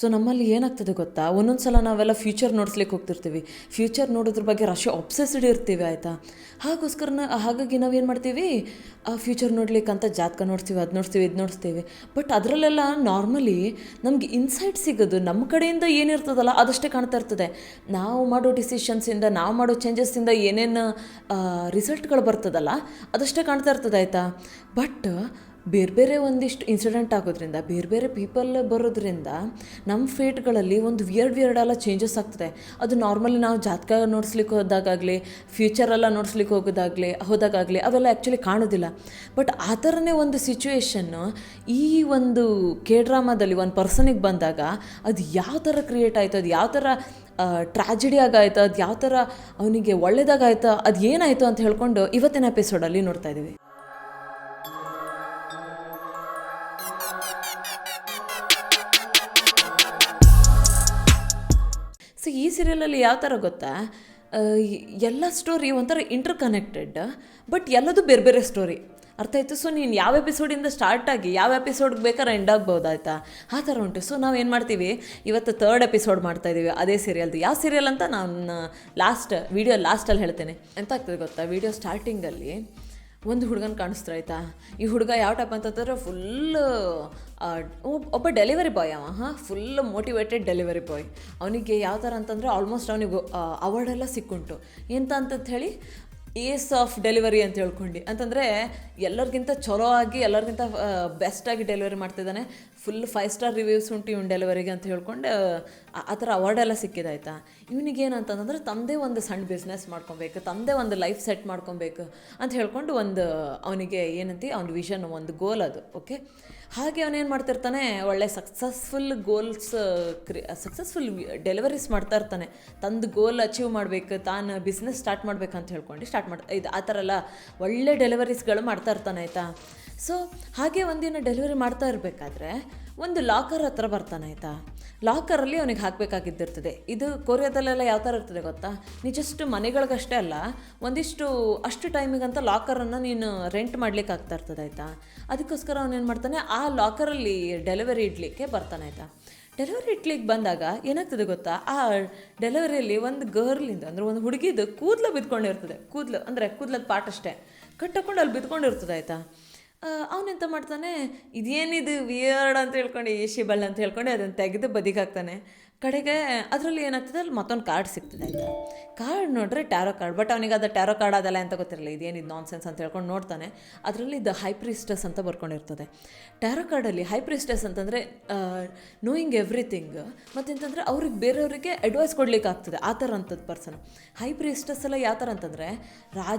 So ನಮ್ಮಲ್ಲಿ ಏನಾಗ್ತದೆ ಗೊತ್ತಾ, ಒಂದೊಂದು ಸಲ ನಾವೆಲ್ಲ ಫ್ಯೂಚರ್ ನೋಡ್ಸ್ಲಿಕ್ಕೆ ಹೋಗ್ತಿರ್ತೀವಿ. ಫ್ಯೂಚರ್ ನೋಡೋದ್ರ ಬಗ್ಗೆ ರಶ್ ಒಬ್ಸೆಸ್ಡ್ ಇರ್ತೀವಿ ಆಯಿತಾ. ಹಾಗಾಗಿ ನಾವೇನು ಮಾಡ್ತೀವಿ, ಆ ಫ್ಯೂಚರ್ ನೋಡ್ಲಿಕ್ಕೆ ಅಂತ ಜಾತಕ ನೋಡ್ತೀವಿ, ಅದು ನೋಡ್ತೀವಿ, ಇದು ನೋಡ್ತೀವಿ. ಬಟ್ ಅದರಲ್ಲೆಲ್ಲ ನಾರ್ಮಲಿ ನಮ್ಗೆ ಇನ್ಸೈಟ್ ಸಿಗೋದು ನಮ್ಮ ಕಡೆಯಿಂದ ಏನಿರ್ತದಲ್ಲ ಅದಷ್ಟೇ ಕಾಣ್ತಾ ಇರ್ತದೆ. ನಾವು ಮಾಡೋ ಡಿಸಿಷನ್ಸಿಂದ, ನಾವು ಮಾಡೋ ಚೇಂಜಸ್ಸಿಂದ ಏನೇನು ರಿಸಲ್ಟ್ಗಳು ಬರ್ತದಲ್ಲ ಅದಷ್ಟೇ ಕಾಣ್ತಾ ಇರ್ತದೆ ಆಯಿತಾ. ಬಟ್ ಬೇರೆ ಬೇರೆ ಒಂದಿಷ್ಟು ಇನ್ಸಿಡೆಂಟ್ ಆಗೋದ್ರಿಂದ, ಬೇರೆ ಬೇರೆ ಪೀಪಲ್ ಬರೋದ್ರಿಂದ ನಮ್ಮ ಫೇಟ್ಗಳಲ್ಲಿ ಒಂದು ವಿಯರ್ಡ್ ಎಲ್ಲ ಚೇಂಜಸ್ ಆಗ್ತದೆ. ಅದು ನಾರ್ಮಲಿ ನಾವು ಜಾತಕ ನೋಡ್ಸ್ಲಿಕ್ಕೆ ಹೋದಾಗಲಿ, ಫ್ಯೂಚರೆಲ್ಲ ನೋಡ್ಸ್ಲಿಕ್ಕೆ ಹೋದಾಗಲಿ ಅವೆಲ್ಲ ಆ್ಯಕ್ಚುಲಿ ಕಾಣೋದಿಲ್ಲ. ಬಟ್ ಆ ಥರನೇ ಒಂದು ಸಿಚುವೇಶನ್ನು ಈ ಒಂದು ಡ್ರಾಮಾದಲ್ಲಿ ಒಂದು ಪರ್ಸನಿಗೆ ಬಂದಾಗ ಅದು ಯಾವ ಥರ ಕ್ರಿಯೇಟ್ ಆಯಿತು, ಅದು ಯಾವ ಥರ ಟ್ರಾಜಿಡಿ ಆಗಾಯ್ತು, ಅದು ಯಾವ ಥರ ಅವನಿಗೆ ಒಳ್ಳೇದಾಗಾಯ್ತು, ಅದು ಏನಾಯಿತು ಅಂತ ಹೇಳ್ಕೊಂಡು ಇವತ್ತಿನ ಎಪಿಸೋಡಲ್ಲಿ ನೋಡ್ತಾ ಇದ್ದೀವಿ. ಸೊ ಈ ಸೀರಿಯಲಲ್ಲಿ ಯಾವ ಥರ ಗೊತ್ತಾ, ಎಲ್ಲ ಸ್ಟೋರಿ ಒಂಥರ ಇಂಟರ್ ಕನೆಕ್ಟೆಡ್, ಬಟ್ ಎಲ್ಲದು ಬೇರೆ ಬೇರೆ ಸ್ಟೋರಿ. ಅರ್ಥ ಆಯಿತು. ಸೊ ನೀನು ಯಾವ ಎಪಿಸೋಡಿಂದ ಸ್ಟಾರ್ಟ್ ಆಗಿ ಯಾವ ಎಪಿಸೋಡ್ಗೆ ಬೇಕಾದ್ರೆ ಎಂಡ್ ಆಗ್ಬೋದಾಯ್ತಾ, ಆ ಥರ ಉಂಟು. ಸೊ ನಾವೇನು ಮಾಡ್ತೀವಿ, ಇವತ್ತು 3rd ಎಪಿಸೋಡ್ ಮಾಡ್ತಾಯಿದ್ದೀವಿ ಅದೇ ಸೀರಿಯಲ್ದು. ಯಾವ ಸೀರಿಯಲ್ ಅಂತ ನಾನು ವಿಡಿಯೋ ಲಾಸ್ಟಲ್ಲಿ ಹೇಳ್ತೇನೆ. ಎಂತ ಆಗ್ತದೆ ಗೊತ್ತಾ, ವಿಡಿಯೋ ಸ್ಟಾರ್ಟಿಂಗಲ್ಲಿ ಒಂದು ಹುಡುಗನ ಕಾಣಿಸ್ತಾ ಆಯ್ತಾ. ಈ ಹುಡುಗ ಯಾವ ಟೈಪ್ ಅಂತಂದ್ರೆ ಒಬ್ಬ delivery boy. Full motivated delivery boy. ಅವನಿಗೆ ಯಾವ ಥರ ಅಂತಂದರೆ ಆಲ್ಮೋಸ್ಟ್ ಅವನಿಗೆ ಅವಾರ್ಡೆಲ್ಲ ಸಿಕ್ಕುಂಟು. ಎಂತ ಅಂತ ಹೇಳಿ ಏಸ್ ಆಫ್ ಡೆಲಿವರಿ ಅಂತ ಹೇಳ್ಕೊಂಡು, ಅಂತಂದರೆ ಎಲ್ಲರಿಗಿಂತ ಚಲೋ ಆಗಿ, ಎಲ್ಲರಿಗಿಂತ ಬೆಸ್ಟಾಗಿ ಡೆಲಿವರಿ ಮಾಡ್ತಿದ್ದಾನೆ. ಫುಲ್ 5 ಸ್ಟಾರ್ ರಿವ್ಯೂಸ್ ಉಂಟು ಇವನು ಡೆಲಿವರಿಗೆ ಅಂತ ಹೇಳ್ಕೊಂಡು ಆ ಥರ ಅವಾರ್ಡೆಲ್ಲ ಸಿಕ್ಕಿದಾಯ್ತಾ. ಇವನಿಗೇನಂತಂದ್ರೆ ತಮ್ಮದೇ ಒಂದು ಸಣ್ಣ ಬಿಸ್ನೆಸ್ ಮಾಡ್ಕೊಬೇಕು, ತಮ್ಮದೇ ಒಂದು ಲೈಫ್ ಸೆಟ್ ಮಾಡ್ಕೊಬೇಕು ಅಂತ ಹೇಳ್ಕೊಂಡು ಒಂದು ಅವನಿಗೆ ಅವ್ನ ವಿಷನ್, ಒಂದು ಗೋಲ್ ಅದು. ಓಕೆ, ಹಾಗೆ ಅವನೇನು ಮಾಡ್ತಿರ್ತಾನೆ, ಒಳ್ಳೆ ಸಕ್ಸಸ್ಫುಲ್ ಡೆಲಿವರೀಸ್ ಮಾಡ್ತಾ ಇರ್ತಾನೆ. ತಂದು ಗೋಲ್ ಅಚೀವ್ ಮಾಡಬೇಕು, ತಾನು ಬಿಸ್ನೆಸ್ ಸ್ಟಾರ್ಟ್ ಮಾಡ್ಬೇಕಂತ ಹೇಳ್ಕೊಂಡು ಆ ಥರ ಎಲ್ಲ ಒಳ್ಳೆ ಡೆಲಿವರೀಸ್ಗಳು ಮಾಡ್ತಾ ಇರ್ತಾನೆ ಆಯಿತಾ. ಸೊ ಹಾಗೆ ಒಂದಿನ ಡೆಲಿವರಿ ಮಾಡ್ತಾ ಇರಬೇಕಾದ್ರೆ ಒಂದು ಲಾಕರ್ ಹತ್ರ ಬರ್ತಾನೆ ಆಯಿತಾ. ಲಾಕರಲ್ಲಿ ಅವನಿಗೆ ಹಾಕಬೇಕಾಗಿದ್ದಿರ್ತದೆ. ಇದು ಕೊರಿಯಾದಲ್ಲೆಲ್ಲ ಯಾವ ಥರ ಇರ್ತದೆ ಗೊತ್ತಾ, ನೀ ಜಸ್ಟ್ ಮನೆಗಳಿಗಷ್ಟೇ ಅಲ್ಲ, ಅಷ್ಟು ಟೈಮಿಗಂತ ಲಾಕರನ್ನು ನೀನು ರೆಂಟ್ ಮಾಡ್ಲಿಕ್ಕೆ ಆಗ್ತಾ ಇರ್ತದೆ ಆಯಿತಾ. ಅದಕ್ಕೋಸ್ಕರ ಅವನೇನು ಮಾಡ್ತಾನೆ, ಆ ಲಾಕರಲ್ಲಿ ಡೆಲಿವರಿ ಇಡ್ಲಿಕ್ಕೆ ಬರ್ತಾನೆ ಆಯಿತಾ. ಡೆಲಿವರಿ ಇಡ್ಲಿಕ್ಕೆ ಬಂದಾಗ ಏನಾಗ್ತದೆ ಗೊತ್ತಾ, ಆ ಡೆಲಿವರಿಯಲ್ಲಿ ಒಂದು ಗರ್ಲಿಂದ ಅಂದರೆ ಒಂದು ಹುಡುಗಿದು ಕೂದಲು ಬಿದ್ಕೊಂಡಿರ್ತದೆ. ಕೂದಲದ ಪಾಟ್ ಅಷ್ಟೇ ಕಟ್ಟಕೊಂಡು ಅಲ್ಲಿ ಬಿದ್ಕೊಂಡಿರ್ತದೆ ಆಯಿತಾ. ಅವನೆಂತ ಮಾಡ್ತಾನೆ, ಇದೇನಿದು ವಿಯರ್ಡ್ ಅಂತ ಹೇಳ್ಕೊಂಡು, ಏಷಿಬಲ್ ಅಂತ ಹೇಳ್ಕೊಂಡು ಅದನ್ನು ತೆಗೆದು ಬದಿಗೆ ಹಾಕ್ತಾನೆ. ಕಡೆಗೆ ಅದರಲ್ಲಿ ಏನಾಗ್ತದೆ, ಅಲ್ಲಿ ಮತ್ತೊಂದು ಕಾರ್ಡ್ ಸಿಗ್ತದೆ ಆಯಿತಾ. ಕಾರ್ಡ್ ನೋಡ್ರೆ ಟ್ಯಾರೋ ಕಾರ್ಡ್. ಬಟ್ ಅವನಿಗೆ ಅದು ಟ್ಯಾರೋ ಕಾರ್ಡ್ ಅದಲ್ಲ ಅಂತ ಗೊತ್ತಿರಲಿಲ್ಲ, ಇದೇನಿದು ನಾನ್ಸೆನ್ಸ್ ಅಂತ ಹೇಳ್ಕೊಂಡು ನೋಡ್ತಾನೆ. ಅದರಲ್ಲಿ ದ ಹೈ ಪ್ರೀಸ್ಟಸ್ ಅಂತ ಬರ್ಕೊಂಡಿರ್ತದೆ. ಟ್ಯಾರೋ ಕಾರ್ಡಲ್ಲಿ ಹೈ ಪ್ರೀಸ್ಟಸ್ ಅಂತಂದರೆ ನೋಯಿಂಗ್ ಎವ್ರಿಥಿಂಗ್, ಮತ್ತೆಂತಂದರೆ ಅವ್ರಿಗೆ ಬೇರೆಯವರಿಗೆ ಅಡ್ವೈಸ್ ಕೊಡ್ಲಿಕ್ಕೆ ಆಗ್ತದೆ, ಆ ಥರ ಅಂಥದ್ದು ಪರ್ಸನ್. ಹೈ ಪ್ರೀಸ್ಟಸ್ ಎಲ್ಲ ಯಾವ ಥರ ಅಂತಂದರೆ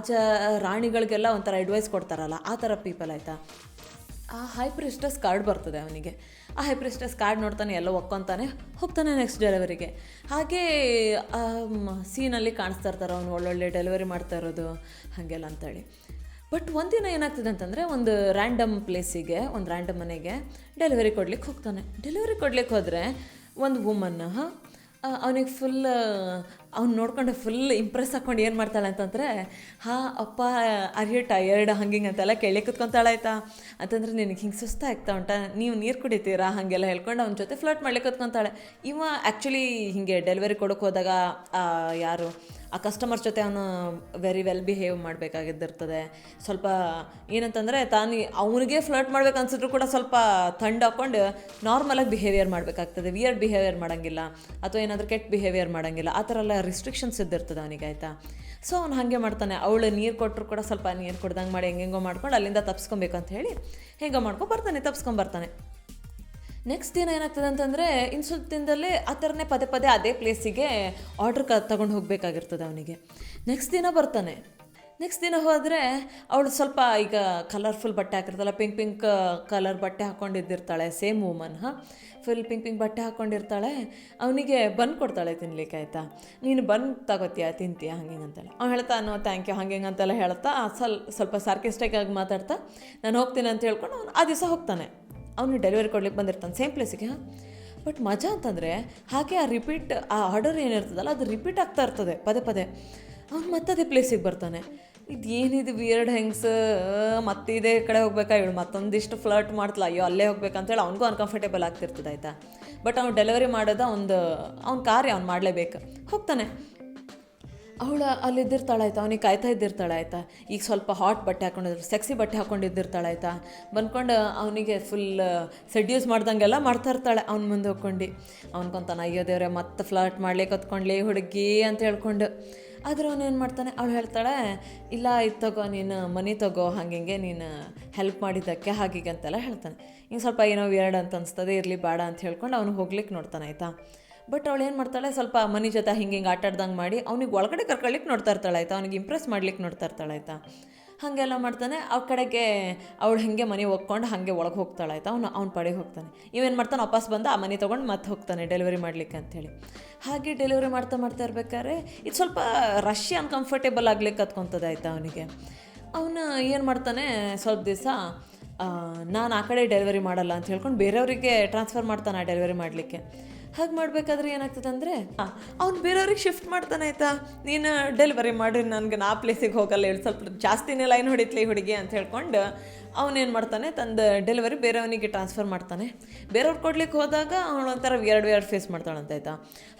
ರಾಣಿಗಳಿಗೆಲ್ಲ ಒಂಥರ ಅಡ್ವೈಸ್ ಕೊಡ್ತಾರಲ್ಲ, ಆ ಥರ ಪೀಪಲ್ ಆಯಿತಾ. ಆ ಹೈ ಪ್ರೀಸ್ಟಸ್ ಕಾರ್ಡ್ ಬರ್ತದೆ ಅವನಿಗೆ. ಆ ಹೈ ಪ್ರೀಸ್ಟಸ್ ಕಾರ್ಡ್ ನೋಡ್ತಾನೆ, ಎಲ್ಲ ಒಕ್ಕೊತಾನೆ, ಹೋಗ್ತಾನೆ ನೆಕ್ಸ್ಟ್ ಡೆಲಿವರಿಗೆ. ಹಾಗೇ ಸೀನಲ್ಲಿ ಕಾಣಿಸ್ತಾ ಇರ್ತಾರೆ ಅವನು ಒಳ್ಳೊಳ್ಳೆ ಡೆಲಿವರಿ ಮಾಡ್ತಾ ಇರೋದು ಹಾಗೆಲ್ಲ ಅಂತೇಳಿ. ಬಟ್ ಒಂದಿನ ಏನಾಗ್ತದೆ ಅಂತಂದರೆ, ಒಂದು ರ್ಯಾಂಡಮ್ ಪ್ಲೇಸಿಗೆ, ಒಂದು ರ್ಯಾಂಡಮ್ ಮನೆಗೆ ಡೆಲಿವರಿ ಕೊಡ್ಲಿಕ್ಕೆ ಹೋಗ್ತಾನೆ. ಡೆಲಿವರಿ ಕೊಡ್ಲಿಕ್ಕೆ ಹೋದರೆ ಒಂದು ವುಮನ್ ಅವನಿಗೆ ಅವ್ನು ನೋಡ್ಕೊಂಡು ಫುಲ್ ಇಂಪ್ರೆಸ್ ಹಾಕ್ಕೊಂಡು ಏನು ಮಾಡ್ತಾಳೆ ಅಂತಂದರೆ, ಅಪ್ಪ ಅರ್ಯು ಟಯರ್ಡ್ ಹಂಗಿಂಗೆ ಅಂತೆಲ್ಲ ಕೇಳಿ ಕುತ್ಕೊತಾಳೆ ಆಯಿತಾ. ಅಂತಂದರೆ ನಿನಗೆ ಹಿಂಗೆ ಸುಸ್ತ ಆಗ್ತಾ ಉಂಟಾ, ನೀವು ನೀರು ಕುಡಿತೀರಾ ಹಾಗೆಲ್ಲ ಹೇಳ್ಕೊಂಡು ಅವನ ಜೊತೆ ಫ್ಲರ್ಟ್ ಮಾಡ್ಲಿಕ್ಕೆ ಕುತ್ಕೊತಾಳೆ. ಆ್ಯಕ್ಚುಲಿ ಹೀಗೆ ಡೆಲಿವರಿ ಕೊಡೋಕೆ ಹೋದಾಗ ಆ ಕಸ್ಟಮರ್ಸ್ ಜೊತೆ ಅವನು ವೆರಿ ವೆಲ್ ಬಿಹೇವ್ ಮಾಡಬೇಕಾಗಿದ್ದಿರ್ತದೆ. ಸ್ವಲ್ಪ ಏನಂತಂದರೆ ಅವನಿಗೆ ಫ್ಲರ್ಟ್ ಮಾಡ್ಬೇಕು ಅನ್ಸಿದ್ರು ಕೂಡ ಸ್ವಲ್ಪ ಥಂಡ್ ಹಾಕ್ಕೊಂಡು ನಾರ್ಮಲಾಗಿ ಬಿಹೇವಿಯರ್ ಮಾಡಬೇಕಾಗ್ತದೆ. ವಿಯರ್ಡ್ ಬಿಹೇವಿಯರ್ ಮಾಡೋಂಗಿಲ್ಲ, ಅಥವಾ ಏನಾದರೂ ಕೆಟ್ಟ ಬಿಹೇವಿಯರ್ ಮಾಡೋಂಗಿಲ್ಲ. ಆ ಥರ ಎಲ್ಲ ರಿಸ್ಟ್ರಿಕ್ಷನ್ಸ್ ಇದ್ದಿರ್ತದೆ ಅವನಿಗೆ ಆಯಿತಾ. ಸೊ ಅವ್ನು ಹಾಗೆ ಮಾಡ್ತಾನೆ. ಅವಳು ನೀರು ಕೊಟ್ಟರು ಕೂಡ ಸ್ವಲ್ಪ ನೀರು ಕೊಡ್ದಂಗೆ ಮಾಡಿ ಹೆಂಗೆಂಗೋ ಮಾಡ್ಕೊಂಡು ಅಲ್ಲಿಂದ ತಪ್ಸ್ಕೊಬೇಕು ಅಂತ ಹೇಳಿ ಹೆಂಗೋ ತಪ್ಸ್ಕೊಂಬರ್ತಾನೆ. ನೆಕ್ಸ್ಟ್ ದಿನ ಏನಾಗ್ತದೆ ಅಂತಂದರೆ, ಇನ್ನು ಸ್ವಲ್ಪ ದಿನದಲ್ಲೇ ಆ ಥರನೇ ಪದೇ ಅದೇ ಪ್ಲೇಸಿಗೆ ಆರ್ಡ್ರ್ ತೊಗೊಂಡು ಹೋಗಬೇಕಾಗಿರ್ತದೆ ಅವನಿಗೆ. ನೆಕ್ಸ್ಟ್ ದಿನ ಹೋದರೆ ಅವಳು ಸ್ವಲ್ಪ ಈಗ ಕಲರ್ಫುಲ್ ಬಟ್ಟೆ ಹಾಕಿರ್ತಾಳೆ, ಪಿಂಕ್ ಕಲರ್ ಬಟ್ಟೆ ಹಾಕ್ಕೊಂಡಿದ್ದಿರ್ತಾಳೆ. ಸೇಮ್ ವುಮನ್ ಫುಲ್ ಪಿಂಕ್ ಬಟ್ಟೆ ಹಾಕ್ಕೊಂಡಿರ್ತಾಳೆ. ಅವನಿಗೆ ಬನ್ ಕೊಡ್ತಾಳೆ ತಿನ್ಲಿಕ್ಕೆ ಆಯಿತಾ. ನೀನು ಬನ್ ತಗೋತೀಯ, ತಿಂತೀಯ ಹಂಗೆ ಅಂತಾಳೆ. ಅವ್ನು ಹೇಳ್ತಾ, ನೋ ಥ್ಯಾಂಕ್ ಯು ಹಂಗೆ ಅಂತೆಲ್ಲ ಹೇಳ್ತಾ ಸ್ವಲ್ಪ ಸಾರ್ಕಿಸ್ಟಿಕ್ ಆಗಿ ಮಾತಾಡ್ತಾ ನಾನು ಹೋಗ್ತೀನಿ ಅಂತ ಹೇಳ್ಕೊಂಡು ಅವನು ಆ ದಿವಸ ಹೋಗ್ತಾನೆ. ಅವನು ಡೆಲಿವರಿ ಕೊಡ್ಲಿಕ್ಕೆ ಬಂದಿರ್ತಾನೆ ಸೇಮ್ ಪ್ಲೇಸಿಗೆ. ಬಟ್ ಮಜಾ ಅಂತಂದರೆ, ಹಾಗೆ ಆ ಆರ್ಡರ್ ಏನಿರ್ತದಲ್ಲ ಅದು ರಿಪೀಟ್ ಆಗ್ತಾ ಇರ್ತದೆ ಪದೇ. ಅವ್ನು ಮತ್ತದೇ ಪ್ಲೇಸಿಗೆ ಬರ್ತಾನೆ. ಇದೇನಿದು ವಿಯರ್ಡ್ ಹೆಂಗ್ಸ್, ಮತ್ತೆ ಇದೇ ಕಡೆ ಹೋಗ್ಬೇಕಾ, ಇವಳು ಮತ್ತೊಂದಿಷ್ಟು ಫ್ಲರ್ಟ್ ಮಾಡ್ತಲ್ಲ, ಅಯ್ಯೋ ಅಲ್ಲೇ ಹೋಗ್ಬೇಕಂತೇಳಿ ಅವ್ನಿಗೂ ಅನ್ಕಂಫರ್ಟೇಬಲ್ ಆಗ್ತಿರ್ತದೆ ಆಯಿತಾ. ಬಟ್ ಅವ್ನು ಡೆಲಿವರಿ ಮಾಡೋದು ಅವ್ನ ಕಾರ್ಯ ಅವ್ನು ಮಾಡಲೇಬೇಕು. ಹೋಗ್ತಾನೆ. ಅವಳು ಅಲ್ಲಿದ್ದಿರ್ತಾಳೆ ಆಯ್ತಾ, ಅವ್ನಿಗೆ ಕಾಯ್ತಾ ಇದ್ದಿರ್ತಾಳೆ ಆಯಿತಾ. ಈಗ ಸ್ವಲ್ಪ ಹಾಟ್ ಬಟ್ಟೆ ಹಾಕೊಂಡಿದ್ರು, ಸೆಕ್ಸಿ ಬಟ್ಟೆ ಹಾಕ್ಕೊಂಡಿದ್ದಿರ್ತಾಳೆ ಆಯಿತಾ. ಬಂದ್ಕೊಂಡು ಅವನಿಗೆ ಫುಲ್ ಸೆಡ್ಯೂಸ್ ಮಾಡ್ದಂಗೆಲ್ಲ ಮಾಡ್ತಾ ಇರ್ತಾಳೆ ಅವ್ನ ಮುಂದೆ ಹೋಗ್ಕೊಂಡು. ಅವ್ನ್ಕೊಂತಾನೆ ಅಯ್ಯೋ ದೇವ್ರೆ ಮತ್ತೆ ಫ್ಲರ್ಟ್ ಮಾಡ್ಲಿಕ್ಕೆ ಹೊತ್ಕೊಂಡ್ಲಿ ಹುಡುಗಿ ಅಂತ ಹೇಳ್ಕೊಂಡು. ಆದ್ರೆ ಅವನೇನು ಮಾಡ್ತಾನೆ, ಅವಳು ಹೇಳ್ತಾಳೆ ಇಲ್ಲ ಇದು ತಗೋ ನೀನು ಮನಿ ತಗೋ, ಹಂಗೆ ನೀನು ಹೆಲ್ಪ್ ಮಾಡಿದ್ದಕ್ಕೆ ಹಾಗೀಗೆ ಅಂತೆಲ್ಲ ಹೇಳ್ತಾನೆ. ಹಿಂಗೆ ಸ್ವಲ್ಪ ಏನೋ ವಿಯರ್ಡ್ ಅಂತ ಅನಿಸ್ತದೆ, ಇರಲಿ ಬೇಡ ಅಂತ ಹೇಳ್ಕೊಂಡು ಅವ್ನು ಹೋಗ್ಲಿಕ್ಕೆ ನೋಡ್ತಾನೆ ಆಯಿತಾ. ಬಟ್ ಅವಳು ಏನು ಮಾಡ್ತಾಳೆ, ಸ್ವಲ್ಪ ಮನೆ ಜೊತೆ ಹಿಂಗೆ ಆಟಾಡ್ದಂಗೆ ಮಾಡಿ ಅವ್ನಿಗೆ ಒಳಗಡೆ ಕರ್ಕೊಳ್ಳಿಕ್ಕೆ ನೋಡ್ತಾ ಇರ್ತಾಳೆ ಆಯಿತಾ. ಅವ್ನಿಗೆ ಇಂಪ್ರೆಸ್ ಮಾಡ್ಲಿಕ್ಕೆ ನೋಡ್ತಾ ಇರ್ತಾಳೆ ಆಯಿತಾ. ಹಾಗೆಲ್ಲ ಮಾಡ್ತಾನೆ. ಆ ಕಡೆಗೆ ಅವಳು ಹಾಗೆ ಮನೆ ಹೋಗ್ಕೊಂಡು ಹಾಗೆ ಒಳಗೆ ಹೋಗ್ತಾಳೆ ಆಯಿತಾ. ಅವ್ನ ಪಡೆಗೆ ಹೋಗ್ತಾನೆ. ಇವೇನು ಮಾಡ್ತಾನೆ, ವಾಪಸ್ ಬಂದು ಆ ಮನೆ ತೊಗೊಂಡು ಮತ್ತೆ ಹೋಗ್ತಾನೆ ಡೆಲಿವರಿ ಮಾಡಲಿಕ್ಕೆ ಅಂಥೇಳಿ. ಹಾಗೆ ಡೆಲಿವರಿ ಮಾಡ್ತಾ ಇರ್ಬೇಕಾದ್ರೆ ಇದು ಸ್ವಲ್ಪ ರಶ್ಶಿ ಅನ್ಕಂಫರ್ಟೇಬಲ್ ಆಗ್ಲಿಕ್ಕೆ ಕತ್ಕೊತದೆ ಆಯಿತಾ. ಅವನಿಗೆ ಅವನು ಏನು ಮಾಡ್ತಾನೆ, ಸ್ವಲ್ಪ ದಿವಸ ನಾನು ಆ ಕಡೆ ಡೆಲಿವರಿ ಮಾಡಲ್ಲ ಅಂತ ಹೇಳ್ಕೊಂಡು ಬೇರೆಯವರಿಗೆ ಟ್ರಾನ್ಸ್ಫರ್ ಮಾಡ್ತಾನೆ ಆ ಡೆಲಿವರಿ ಮಾಡಲಿಕ್ಕೆ. ಹಾಗೆ ಮಾಡಬೇಕಾದ್ರೆ ಏನಾಗ್ತದೆ ಅಂದರೆ ಅವ್ನು ಬೇರೆಯವ್ರಿಗೆ ಶಿಫ್ಟ್ ಮಾಡ್ತಾನೆ ಆಯಿತಾ. ನೀನು ಡೆಲಿವರಿ ಮಾಡಿ ನನಗೆ ಆ ಪ್ಲೇಸಿಗೆ ಹೋಗಲ್ಲ, ಹೇಳಿ ಸ್ವಲ್ಪ ಜಾಸ್ತಿನೇ ಲೈನ್ ಹೊಡಿತ್ಲಿ ಹುಡುಗಿ ಅಂತ ಹೇಳ್ಕೊಂಡು ಅವನೇನು ಮಾಡ್ತಾನೆ, ತಂದು ಡೆಲಿವರಿ ಬೇರೆಯವನಿಗೆ ಟ್ರಾನ್ಸ್ಫರ್ ಮಾಡ್ತಾನೆ. ಬೇರೆಯವ್ರು ಕೊಡ್ಲಿಕ್ಕೆ ಹೋದಾಗ ಅವನು ಒಂಥರ ವಿಯರ್ಡ್ ಫೇಸ್ ಮಾಡ್ತಾಳಂತ ಆಯಿತಾ.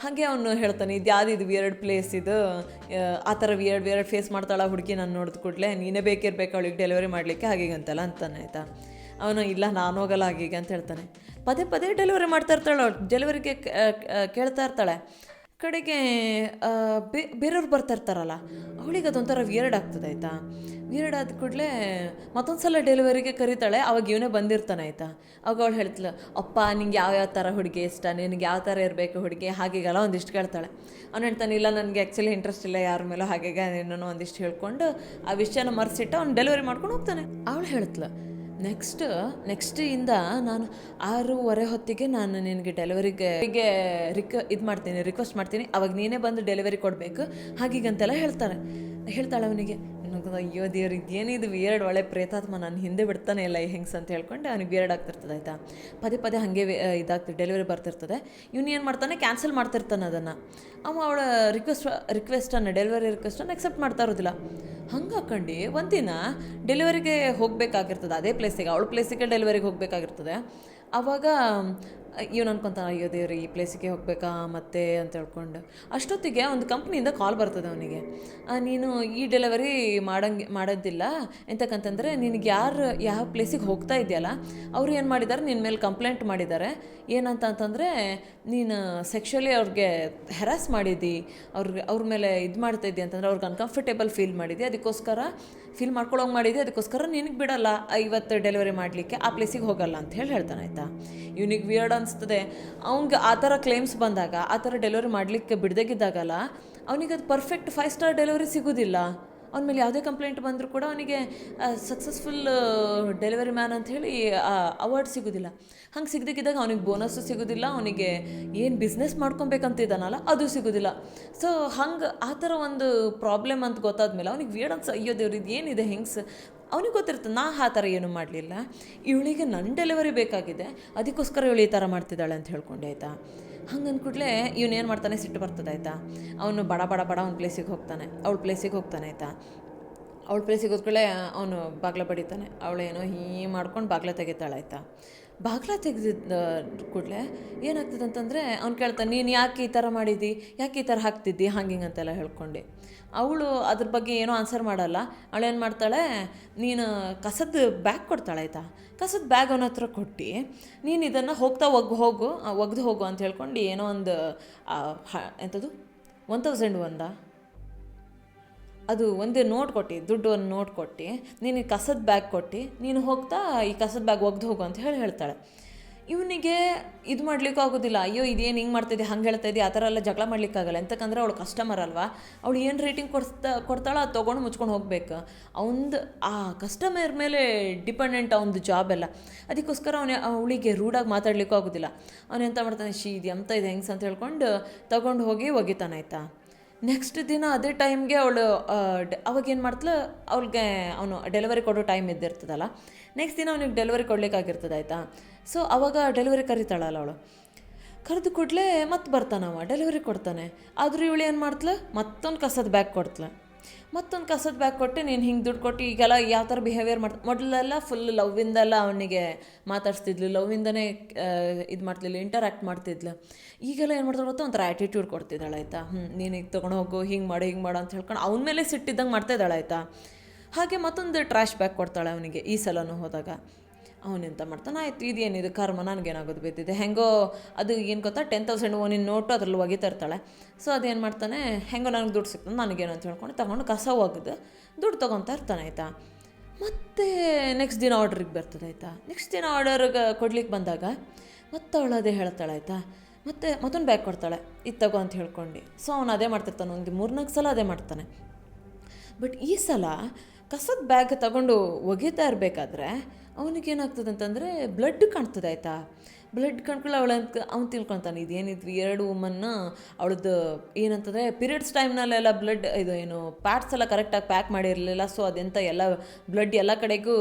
ಹಾಗೆ ಅವನು ಹೇಳ್ತಾನೆ, ಇದು ವಿಯರ್ಡ್ ಪ್ಲೇಸ್ ಇದು, ಆ ಥರ ವಿಯರ್ಡ್ ಫೇಸ್ ಮಾಡ್ತಾಳ ಹುಡುಗಿ ನಾನು ನೋಡಿದ ಕೂಡಲೇ, ನೀನೇ ಬೇಕಿರ್ಬೇಕು ಅವಳಿಗೆ ಡೆಲಿವರಿ ಮಾಡಲಿಕ್ಕೆ ಹಾಗೀಗೆ ಅಂತೆಲ್ಲ ಅಂತಾನೆ ಆಯಿತಾ. ಅವನು ಇಲ್ಲ ನಾನು ಹೋಗಲ್ಲ ಹಾಗೀಗೆ ಅಂತ ಹೇಳ್ತಾನೆ. ಪದೇ ಡೆಲಿವರಿ ಮಾಡ್ತಾ ಇರ್ತಾಳೆ ಅವಳು, ಡೆಲಿವರಿಗೆ ಕೇಳ್ತಾ ಇರ್ತಾಳೆ. ಕಡೆಗೆ ಬೇರೆಯವ್ರು ಬರ್ತಾ ಇರ್ತಾರಲ್ಲ, ಅವಳಿಗೆ ಅದೊಂಥರ ವಿಯರ್ಡ್ ಆಗ್ತದೆ ಆಯಿತಾ. ವಿಯರ್ಡ್ ಆದ ಕೂಡಲೇ ಮತ್ತೊಂದು ಸಲ ಡೆಲಿವರಿಗೆ ಕರೀತಾಳೆ. ಅವಾಗ ಇವನೇ ಬಂದಿರ್ತಾನೆ ಆಯಿತಾ. ಅವಾಗ ಅವಳು ಹೇಳ್ತಾಳೆ, ಅಪ್ಪ ನಿಂಗೆ ಯಾವ ಥರ ಹುಡುಗಿ ಇಷ್ಟ, ನಿನಗೆ ಯಾವ ಥರ ಇರಬೇಕು ಹುಡುಗಿ ಹಾಗೀಗೆಲ್ಲ ಒಂದಿಷ್ಟು ಕೇಳ್ತಾಳೆ. ಅವ್ನು ಹೇಳ್ತಾನೆ, ಇಲ್ಲ ನನಗೆ ಆ್ಯಕ್ಚುಲಿ ಇಂಟ್ರೆಸ್ಟ್ ಇಲ್ಲ ಯಾರ ಮೇಲೂ ಹಾಗೆ ಇನ್ನೂ ಒಂದಿಷ್ಟು ಹೇಳ್ಕೊಂಡು ಆ ವಿಷಯನ ಮರೆಸಿಟ್ಟು ಅವ್ನು ಡೆಲಿವರಿ ಮಾಡ್ಕೊಂಡು ಹೋಗ್ತಾನೆ. ಅವಳು ಹೇಳ್ತಲ್ಲ, ನೆಕ್ಸ್ಟಿಂದ ನಾನು 6:30 ಹೊತ್ತಿಗೆ ನಾನು ನಿನಗೆ ಡೆಲಿವರಿಗೆ ರಿಕ್ವೆಸ್ಟ್ ಮಾಡ್ತೀನಿ, ಅವಾಗ ನೀನೇ ಬಂದು ಡೆಲಿವರಿ ಕೊಡಬೇಕು ಹಾಗೀಗಂತೆಲ್ಲ ಹೇಳ್ತಾಳೆ ಅವನಿಗೆ. ಅಯ್ಯೋ ದೇವ್ರು ಇದೇನಿದು ವಿಯರ್ಡ್, ಒಳ್ಳೆ ಪ್ರೇತಾತ್ಮ ನನ್ನ ಹಿಂದೆ ಬಿಡ್ತಾನೆ ಇಲ್ಲ ಈ ಹೆಂಗ್ಸ್ ಅಂತ ಹೇಳ್ಕೊಂಡು ಅವನಿಗೆ ವಿಯರ್ಡ್ ಆಗ್ತಿರ್ತದೆ ಆಯಿತಾ. ಪದೇ ಹಾಗೆ ಇದಾಗ್ತದೆ, ಡೆಲಿವರಿ ಬರ್ತಿರ್ತದೆ. ಇವನು ಏನು ಮಾಡ್ತಾನೆ, ಕ್ಯಾನ್ಸಲ್ ಮಾಡ್ತಿರ್ತಾನೆ ಅದನ್ನು. ಅವಳ ರಿಕ್ವೆಸ್ಟನ್ನು ಡೆಲಿವರಿ ರಿಕ್ವೆಸ್ಟನ್ನು ಅಕ್ಸೆಪ್ಟ್ ಮಾಡ್ತಾ ಇರೋದಿಲ್ಲ. ಹಂಗೆ ಹಾಕೊಂಡು ಒಂದಿನ ಡೆಲಿವರಿಗೆ ಹೋಗಬೇಕಾಗಿರ್ತದೆ ಅದೇ ಪ್ಲೇಸಿಗೆ, ಅವಳ ಪ್ಲೇಸಿಗೆ ಡೆಲಿವರಿಗೆ ಹೋಗಬೇಕಾಗಿರ್ತದೆ. ಆವಾಗ ಇವನು ಅನ್ಕೊತಾನೆ, ಅಯ್ಯೋ ದೇವ್ರಿ ಈ ಪ್ಲೇಸಿಗೆ ಹೋಗಬೇಕಾ ಮತ್ತೆ ಅಂತ ಹೇಳ್ಕೊಂಡು. ಅಷ್ಟೊತ್ತಿಗೆ ಒಂದು ಕಂಪ್ನಿಯಿಂದ ಕಾಲ್ ಬರ್ತದೆ ಅವನಿಗೆ, ನೀನು ಈ ಡೆಲಿವರಿ ಮಾಡೋದಿಲ್ಲ ಎಂತಕ್ಕಂತಂದರೆ ನಿನಗೆ ಯಾವ ಪ್ಲೇಸಿಗೆ ಹೋಗ್ತಾ ಇದೆಯಲ್ಲ ಅವರು ಏನು ಮಾಡಿದ್ದಾರೆ, ನಿನ್ನ ಮೇಲೆ ಕಂಪ್ಲೇಂಟ್ ಮಾಡಿದ್ದಾರೆ. ಏನಂತಂದರೆ ನೀನು ಸೆಕ್ಷುವಲಿ ಅವ್ರಿಗೆ ಹೆರಾಸ್ ಮಾಡಿದ್ದಿ, ಅವ್ರ ಮೇಲೆ ಇದು ಮಾಡ್ತಾಯಿದ್ದಿ ಅಂತಂದರೆ ಅವ್ರಿಗೆ ಅನ್ಕಂಫರ್ಟೇಬಲ್ ಫೀಲ್ ಮಾಡಿದ್ದಿ, ಅದಕ್ಕೋಸ್ಕರ ಫೀಲ್ ಮಾಡ್ಕೊಳ್ಳೋಂಗೆ ಮಾಡಿದ್ದೆ, ಅದಕ್ಕೋಸ್ಕರ ನಿನಗೆ ಬಿಡಲ್ಲ ಇವತ್ತು ಡೆಲಿವರಿ ಮಾಡಲಿಕ್ಕೆ, ಆ ಪ್ಲೇಸಿಗೆ ಹೋಗಲ್ಲ ಅಂತ ಹೇಳ್ತಾನೆ ಆಯಿತಾ. ಇವನಿಗೆ ವಿಯರ್ಡ್ ಅನಿಸ್ತದೆ. ಅವ್ನಿಗೆ ಆ ಥರ ಕ್ಲೇಮ್ಸ್ ಬಂದಾಗ, ಆ ಥರ ಡೆಲಿವರಿ ಮಾಡಲಿಕ್ಕೆ ಬಿಡದಾಗಿದ್ದಾಗಲ್ಲ ಅವನಿಗೆ ಅದು ಪರ್ಫೆಕ್ಟ್ 5 ಸ್ಟಾರ್ ಡೆಲಿವರಿ ಸಿಗೋದಿಲ್ಲ. ಅವನ ಮೇಲೆ ಯಾವುದೇ ಕಂಪ್ಲೇಂಟ್ ಬಂದರೂ ಕೂಡ ಅವನಿಗೆ ಸಕ್ಸಸ್ಫುಲ್ ಡೆಲಿವರಿ ಮ್ಯಾನ್ ಅಂಥೇಳಿ ಅವಾರ್ಡ್ ಸಿಗೋದಿಲ್ಲ. ಹಂಗೆ ಸಿಗದಿದ್ದಾಗ ಅವನಿಗೆ ಬೋನಸ್ಸು ಸಿಗೋದಿಲ್ಲ, ಅವನಿಗೆ ಏನು ಬಿಸ್ನೆಸ್ ಮಾಡ್ಕೊಬೇಕಂತಿದ್ದಾನಲ್ಲ ಅದು ಸಿಗೋದಿಲ್ಲ. ಸೊ ಹಂಗೆ ಆ ಥರ ಒಂದು ಪ್ರಾಬ್ಲಮ್ ಅಂತ ಗೊತ್ತಾದ್ಮೇಲೆ ಅವನಿಗೆ ವಿಯರ್ಡ್ ಅನ್ಸ, ಅಯ್ಯೋ ದೇವ್ರು ಇದು ಏನಿದೆ ಹೆಂಗ್ಸ್. ಅವನಿಗೆ ಗೊತ್ತಿರ್ತದೆ ನಾ ಆ ಥರ ಏನೂ ಮಾಡಲಿಲ್ಲ, ಇವಳಿಗೆ ನನ್ನ ಡೆಲಿವರಿ ಬೇಕಾಗಿದೆ, ಅದಕ್ಕೋಸ್ಕರ ಇವಳು ಈ ಥರ ಮಾಡ್ತಿದ್ದಾಳೆ ಅಂತ ಹೇಳ್ಕೊಂಡೆ ಆಯಿತಾ. ಹಂಗೆ ಅಂದ್ಕೂಡ್ಲೆ ಇವನೇನು ಮಾಡ್ತಾನೆ, ಸಿಟ್ಟು ಬರ್ತದೆ ಆಯಿತಾ. ಅವನು ಬಡ ಅವ್ನ ಪ್ಲೇಸಿಗೆ ಹೋಗ್ತಾನೆ, ಅವಳ ಪ್ಲೇಸಿಗೆ ಹೋಗ್ತಾನೆ ಆಯಿತಾ. ಅವಳ ಪ್ಲೇಸಿಗೆ ಹೋದ್ಕೊಳ್ಳೆ ಅವನು ಬಾಗ್ಲ ಬಡಿತಾನೆ. ಅವಳೇನೋ ಮಾಡ್ಕೊಂಡು ಬಾಗ್ಲ ತೆಗಿತಾಳೆ ಆಯಿತಾ. ಬಾಗ್ಲ ತೆಗೆದಿದ್ದ ಕೂಡಲೇ ಏನಾಗ್ತದೆ ಅಂತಂದರೆ ಅವ್ನು ಕೇಳ್ತಾನೆ, ನೀನು ಯಾಕೆ ಈ ಥರ ಮಾಡಿದ್ದಿ, ಯಾಕೆ ಈ ಥರ ಹಾಕ್ತಿದ್ದಿ ಹಿಂಗೆ ಅಂತೆಲ್ಲ ಹೇಳ್ಕೊಂಡು. ಅವಳು ಅದ್ರ ಬಗ್ಗೆ ಏನೋ ಆನ್ಸರ್ ಮಾಡಲ್ಲ. ಅವಳೇನು ಮಾಡ್ತಾಳೆ, ನೀನು ಕಸದ ಬ್ಯಾಗ್ ಕೊಡ್ತಾಳೆ ಆಯಿತಾ. ಕಸದ ಬ್ಯಾಗ್ ಅವನ ಹತ್ರ ಕೊಟ್ಟು, ನೀನು ಇದನ್ನು ಹೋಗ್ತಾ ಒಗ್ದು ಹೋಗು ಅಂತ ಹೇಳ್ಕೊಂಡು ಏನೋ ಒಂದು ಎಂಥದ್ದು 1001 ಅದು ಒಂದೇ ನೋಟ್ ಕೊಟ್ಟು, ದುಡ್ಡು ಒಂದು ನೋಟ್ ಕೊಟ್ಟು, ನೀನು ಕಸದ ಬ್ಯಾಗ್ ಕೊಟ್ಟು ನೀನು ಹೋಗ್ತಾ ಈ ಕಸದ ಬ್ಯಾಗ್ ಒಗ್ದು ಹೋಗು ಅಂತ ಹೇಳ್ತಾಳೆ. ಇವನಿಗೆ ಇದು ಮಾಡ್ಲಿಕ್ಕೂ ಆಗೋದಿಲ್ಲ. ಅಯ್ಯೋ ಇದೇನು ಹಿಂಗೆ ಮಾಡ್ತಾಯಿದ್ದೆ, ಹಂಗೆ ಹೇಳ್ತಾಯಿದ್ದೆ, ಆ ಥರ ಎಲ್ಲ ಜಗಳ ಮಾಡ್ಲಿಕ್ಕಾಗಲ್ಲ. ಎಂತಕ್ಕಂದ್ರೆ ಅವಳು ಕಸ್ಟಮರ್ ಅಲ್ವಾ, ಅವಳು ಏನು ರೇಟಿಂಗ್ ಕೊಡ್ತಾಳೋ ಅದು ತೊಗೊಂಡು ಮುಚ್ಕೊಂಡು ಹೋಗ್ಬೇಕು. ಆ ಕಸ್ಟಮರ್ ಮೇಲೆ ಡಿಪೆಂಡೆಂಟ್ ಅವನದು ಜಾಬ್ ಎಲ್ಲ. ಅದಕ್ಕೋಸ್ಕರ ಅವಳಿಗೆ ರೂಢಾಗಿ ಮಾತಾಡ್ಲಿಕ್ಕೂ ಆಗೋದಿಲ್ಲ. ಅವನು ಎಂತ ಮಾಡ್ತಾನೆ, ಇದು ಎಂತ ಇದೆ ಹೆಂಗ್ಸ್ ಅಂತ ಹೇಳ್ಕೊಂಡು ತೊಗೊಂಡು ಹೋಗಿ ಒಗಿತಾನೆ ಆಯಿತಾ. ನೆಕ್ಸ್ಟ್ ದಿನ ಅದೇ ಟೈಮ್ಗೆ ಅವಳು ಅವಾಗೇನು ಮಾಡ್ತಾಳೆ, ಅವಳಿಗೆ ಅವನು ಡೆಲಿವರಿ ಕೊಡೋ ಟೈಮ್ ಇದ್ದಿರ್ತದಲ್ಲ, ನೆಕ್ಸ್ಟ್ ದಿನ ಅವನಿಗೆ ಡೆಲಿವರಿ ಕೊಡಲಿಕ್ಕಾಗಿರ್ತದೆ ಆಯಿತಾ. ಸೊ ಅವಾಗ ಡೆಲಿವರಿ ಕರೀತಾಳಲ್ಲ ಅವಳು, ಕರೆದು ಕೂಡಲೇ ಮತ್ತೆ ಬರ್ತಾನವ ಡೆಲಿವರಿ ಕೊಡ್ತಾನೆ. ಆದರೂ ಇವಳು ಏನು ಮಾಡ್ತಾಳೆ, ಮತ್ತೊಂದು ಕಸದ ಬ್ಯಾಗ್ ಕೊಡ್ತಾಳೆ. ಮತ್ತೊಂದು ಕಸದ ಬ್ಯಾಗ್ ಕೊಟ್ಟು ನೀನು ಹಿಂಗೆ ದುಡ್ಡು ಕೊಟ್ಟು ಈಗೆಲ್ಲ ಯಾವ ಥರ ಬಿಹೇವಿಯರ್ ಮೊದಲೆಲ್ಲ ಫುಲ್ ಲವ್ವಿಂದೆಲ್ಲ ಅವನಿಗೆ ಮಾತಾಡ್ಸ್ತಿದ್ಲು, ಲವ್ವಿಂದನೇ ಇದು ಮಾಡ್ತಿದ್ಲು, ಇಂಟರಾಕ್ಟ್ ಮಾಡ್ತಿದ್ಲು. ಈಗೆಲ್ಲ ಏನು ಮಾಡ್ತಾಳೆ ಗೊತ್ತಾ, ಒಂಥರ ಆ್ಯಟಿಟ್ಯೂಡ್ ಕೊಡ್ತಿದ್ದಾಳೆ ಆಯಿತಾ. ನೀನು ಈಗ ತೊಗೊಂಡು ಹೋಗು, ಹಿಂಗೆ ಮಾಡು ಅಂತ ಹೇಳ್ಕೊಂಡು ಅವನ ಮೇಲೆ ಸಿಟ್ಟಿದ್ದಂಗೆ ಮಾಡ್ತಾಯಿದ್ದಾಳೆ ಆಯಿತಾ. ಹಾಗೆ ಮತ್ತೊಂದು ಟ್ರಾಶ್ ಬ್ಯಾಗ್ ಕೊಡ್ತಾಳೆ ಅವನಿಗೆ ಈ ಸಲನೂ ಹೋದಾಗ. ಅವನೆಂತ ಮಾಡ್ತಾನೆ, ಆಯಿತು ಇದೇನಿದು ಕರ್ಮ, ನನಗೇನಾಗೋದು ಬಿದ್ದಿದೆ, ಹೆಂಗೋ ಅದು ಏನು ಗೊತ್ತಾ 10,000 ಓನಿನ ನೋಟು ಅದ್ರಲ್ಲಿ ಒಗಿತಾ ಇರ್ತಾಳೆ. ಸೊ ಅದೇನು ಮಾಡ್ತಾನೆ, ಹೆಂಗೋ ನನಗೆ ದುಡ್ಡು ಸಿಗ್ತದೆ ನನಗೇನು ಅಂತ ಹೇಳ್ಕೊಂಡು ತೊಗೊಂಡು ಕಸ ಒಗೆದು ದುಡ್ಡು ತೊಗೊತಾ ಇರ್ತಾನೆ ಆಯಿತಾ. ಮತ್ತು ನೆಕ್ಸ್ಟ್ ದಿನ ಆರ್ಡ್ರಿಗೆ ಬರ್ತದೆ ಆಯಿತಾ. ನೆಕ್ಸ್ಟ್ ದಿನ ಆರ್ಡರ್ಗೆ ಕೊಡ್ಲಿಕ್ಕೆ ಬಂದಾಗ ಮತ್ತೆ ಅವಳು ಅದೇ ಹೇಳ್ತಾಳೆ ಆಯಿತಾ. ಮತ್ತೊಂದು ಬ್ಯಾಗ್ ಕೊಡ್ತಾಳೆ, ಇದು ತಗೋ ಅಂತ ಹೇಳ್ಕೊಂಡು. ಸೊ ಅವನು ಅದೇ ಮಾಡ್ತಿರ್ತಾನೆ, ಒಂದು 3-4 ಸಲ ಅದೇ ಮಾಡ್ತಾನೆ. ಬಟ್ ಈ ಸಲ ಕಸದ ಬ್ಯಾಗ್ ತಗೊಂಡು ಒಗಿತಾ ಇರಬೇಕಾದ್ರೆ ಅವನಿಗೇನಾಗ್ತದೆ ಅಂತಂದರೆ ಬ್ಲಡ್ ಕಾಣ್ತದೆ ಆಯಿತಾ. ಬ್ಲಡ್ ಕಾಣ್ಕೊಳ್ಳಿ ಅವ್ನು ತಿಳ್ಕೊತಾನೆ ಇದೇನಿದ್ವಿ 2 ವುಮನ್ನ ಅವಳದ್ದು ಏನಂತಂದರೆ ಪೀರಿಯಡ್ಸ್ ಟೈಮ್ನಲ್ಲೆಲ್ಲ ಬ್ಲಡ್ ಇದು ಏನು ಪ್ಯಾಡ್ಸ್ ಎಲ್ಲ ಕರೆಕ್ಟಾಗಿ ಪ್ಯಾಕ್ ಮಾಡಿರಲಿಲ್ಲ. ಸೊ ಅದೆಂತ ಎಲ್ಲ ಬ್ಲಡ್ ಎಲ್ಲ ಕಡೆಗೂ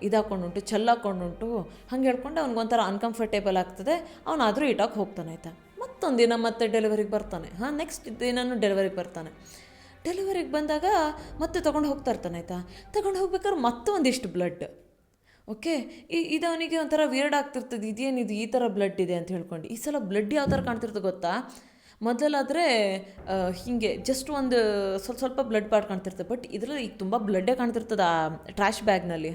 ಇದಾಕೊಂಡುಂಟು, ಚೆಲ್ಲಾಕೊಂಡುಂಟು. ಹಂಗೆ ಹೇಳ್ಕೊಂಡು ಅವ್ನಿಗೊಂಥರ ಅನ್ಕಂಫರ್ಟೇಬಲ್ ಆಗ್ತದೆ. ಅವನಾದರೂ ಇಟಾಗಿ ಹೋಗ್ತಾನೆ ಆಯಿತಾ. ಮತ್ತೊಂದು ದಿನ ಮತ್ತೆ ಡೆಲಿವರಿಗೆ ಬರ್ತಾನೆ. ನೆಕ್ಸ್ಟ್ ದಿನನೂ ಡೆಲಿವರಿಗೆ ಬರ್ತಾನೆ. ಡೆಲಿವರಿಗೆ ಬಂದಾಗ ಮತ್ತೆ ತೊಗೊಂಡು ಹೋಗ್ತಾ ಇರ್ತಾನೆ ಆಯಿತಾ. ತೊಗೊಂಡು ಹೋಗ್ಬೇಕಾದ್ರೆ ಮತ್ತೊಂದಿಷ್ಟು ಬ್ಲಡ್. ಓಕೆ, ಇದು ಅವನಿಗೆ ಒಂಥರ ವಿಯರ್ಡ್ ಆಗ್ತಿರ್ತದೆ, ಇದೇನಿದು ಈ ಥರ ಬ್ಲಡ್ ಇದೆ ಅಂತ ಹೇಳ್ಕೊಂಡು. ಈ ಸಲ ಬ್ಲಡ್ ಯಾವ ಥರ ಕಾಣ್ತಿರ್ತದೆ ಗೊತ್ತಾ, ಮೊದಲಾದರೆ ಹೀಗೆ ಜಸ್ಟ್ ಒಂದು ಸ್ವಲ್ಪ ಬ್ಲಡ್ ಪಾರ್ಟ್ ಕಾಣ್ತಿರ್ತದೆ. ಬಟ್ ಇದರಲ್ಲಿ ಈಗ ತುಂಬ ಬ್ಲಡ್ಡೇ ಕಾಣ್ತಿರ್ತದೆ ಆ ಟ್ರಾಶ್ ಬ್ಯಾಗ್ನಲ್ಲಿ.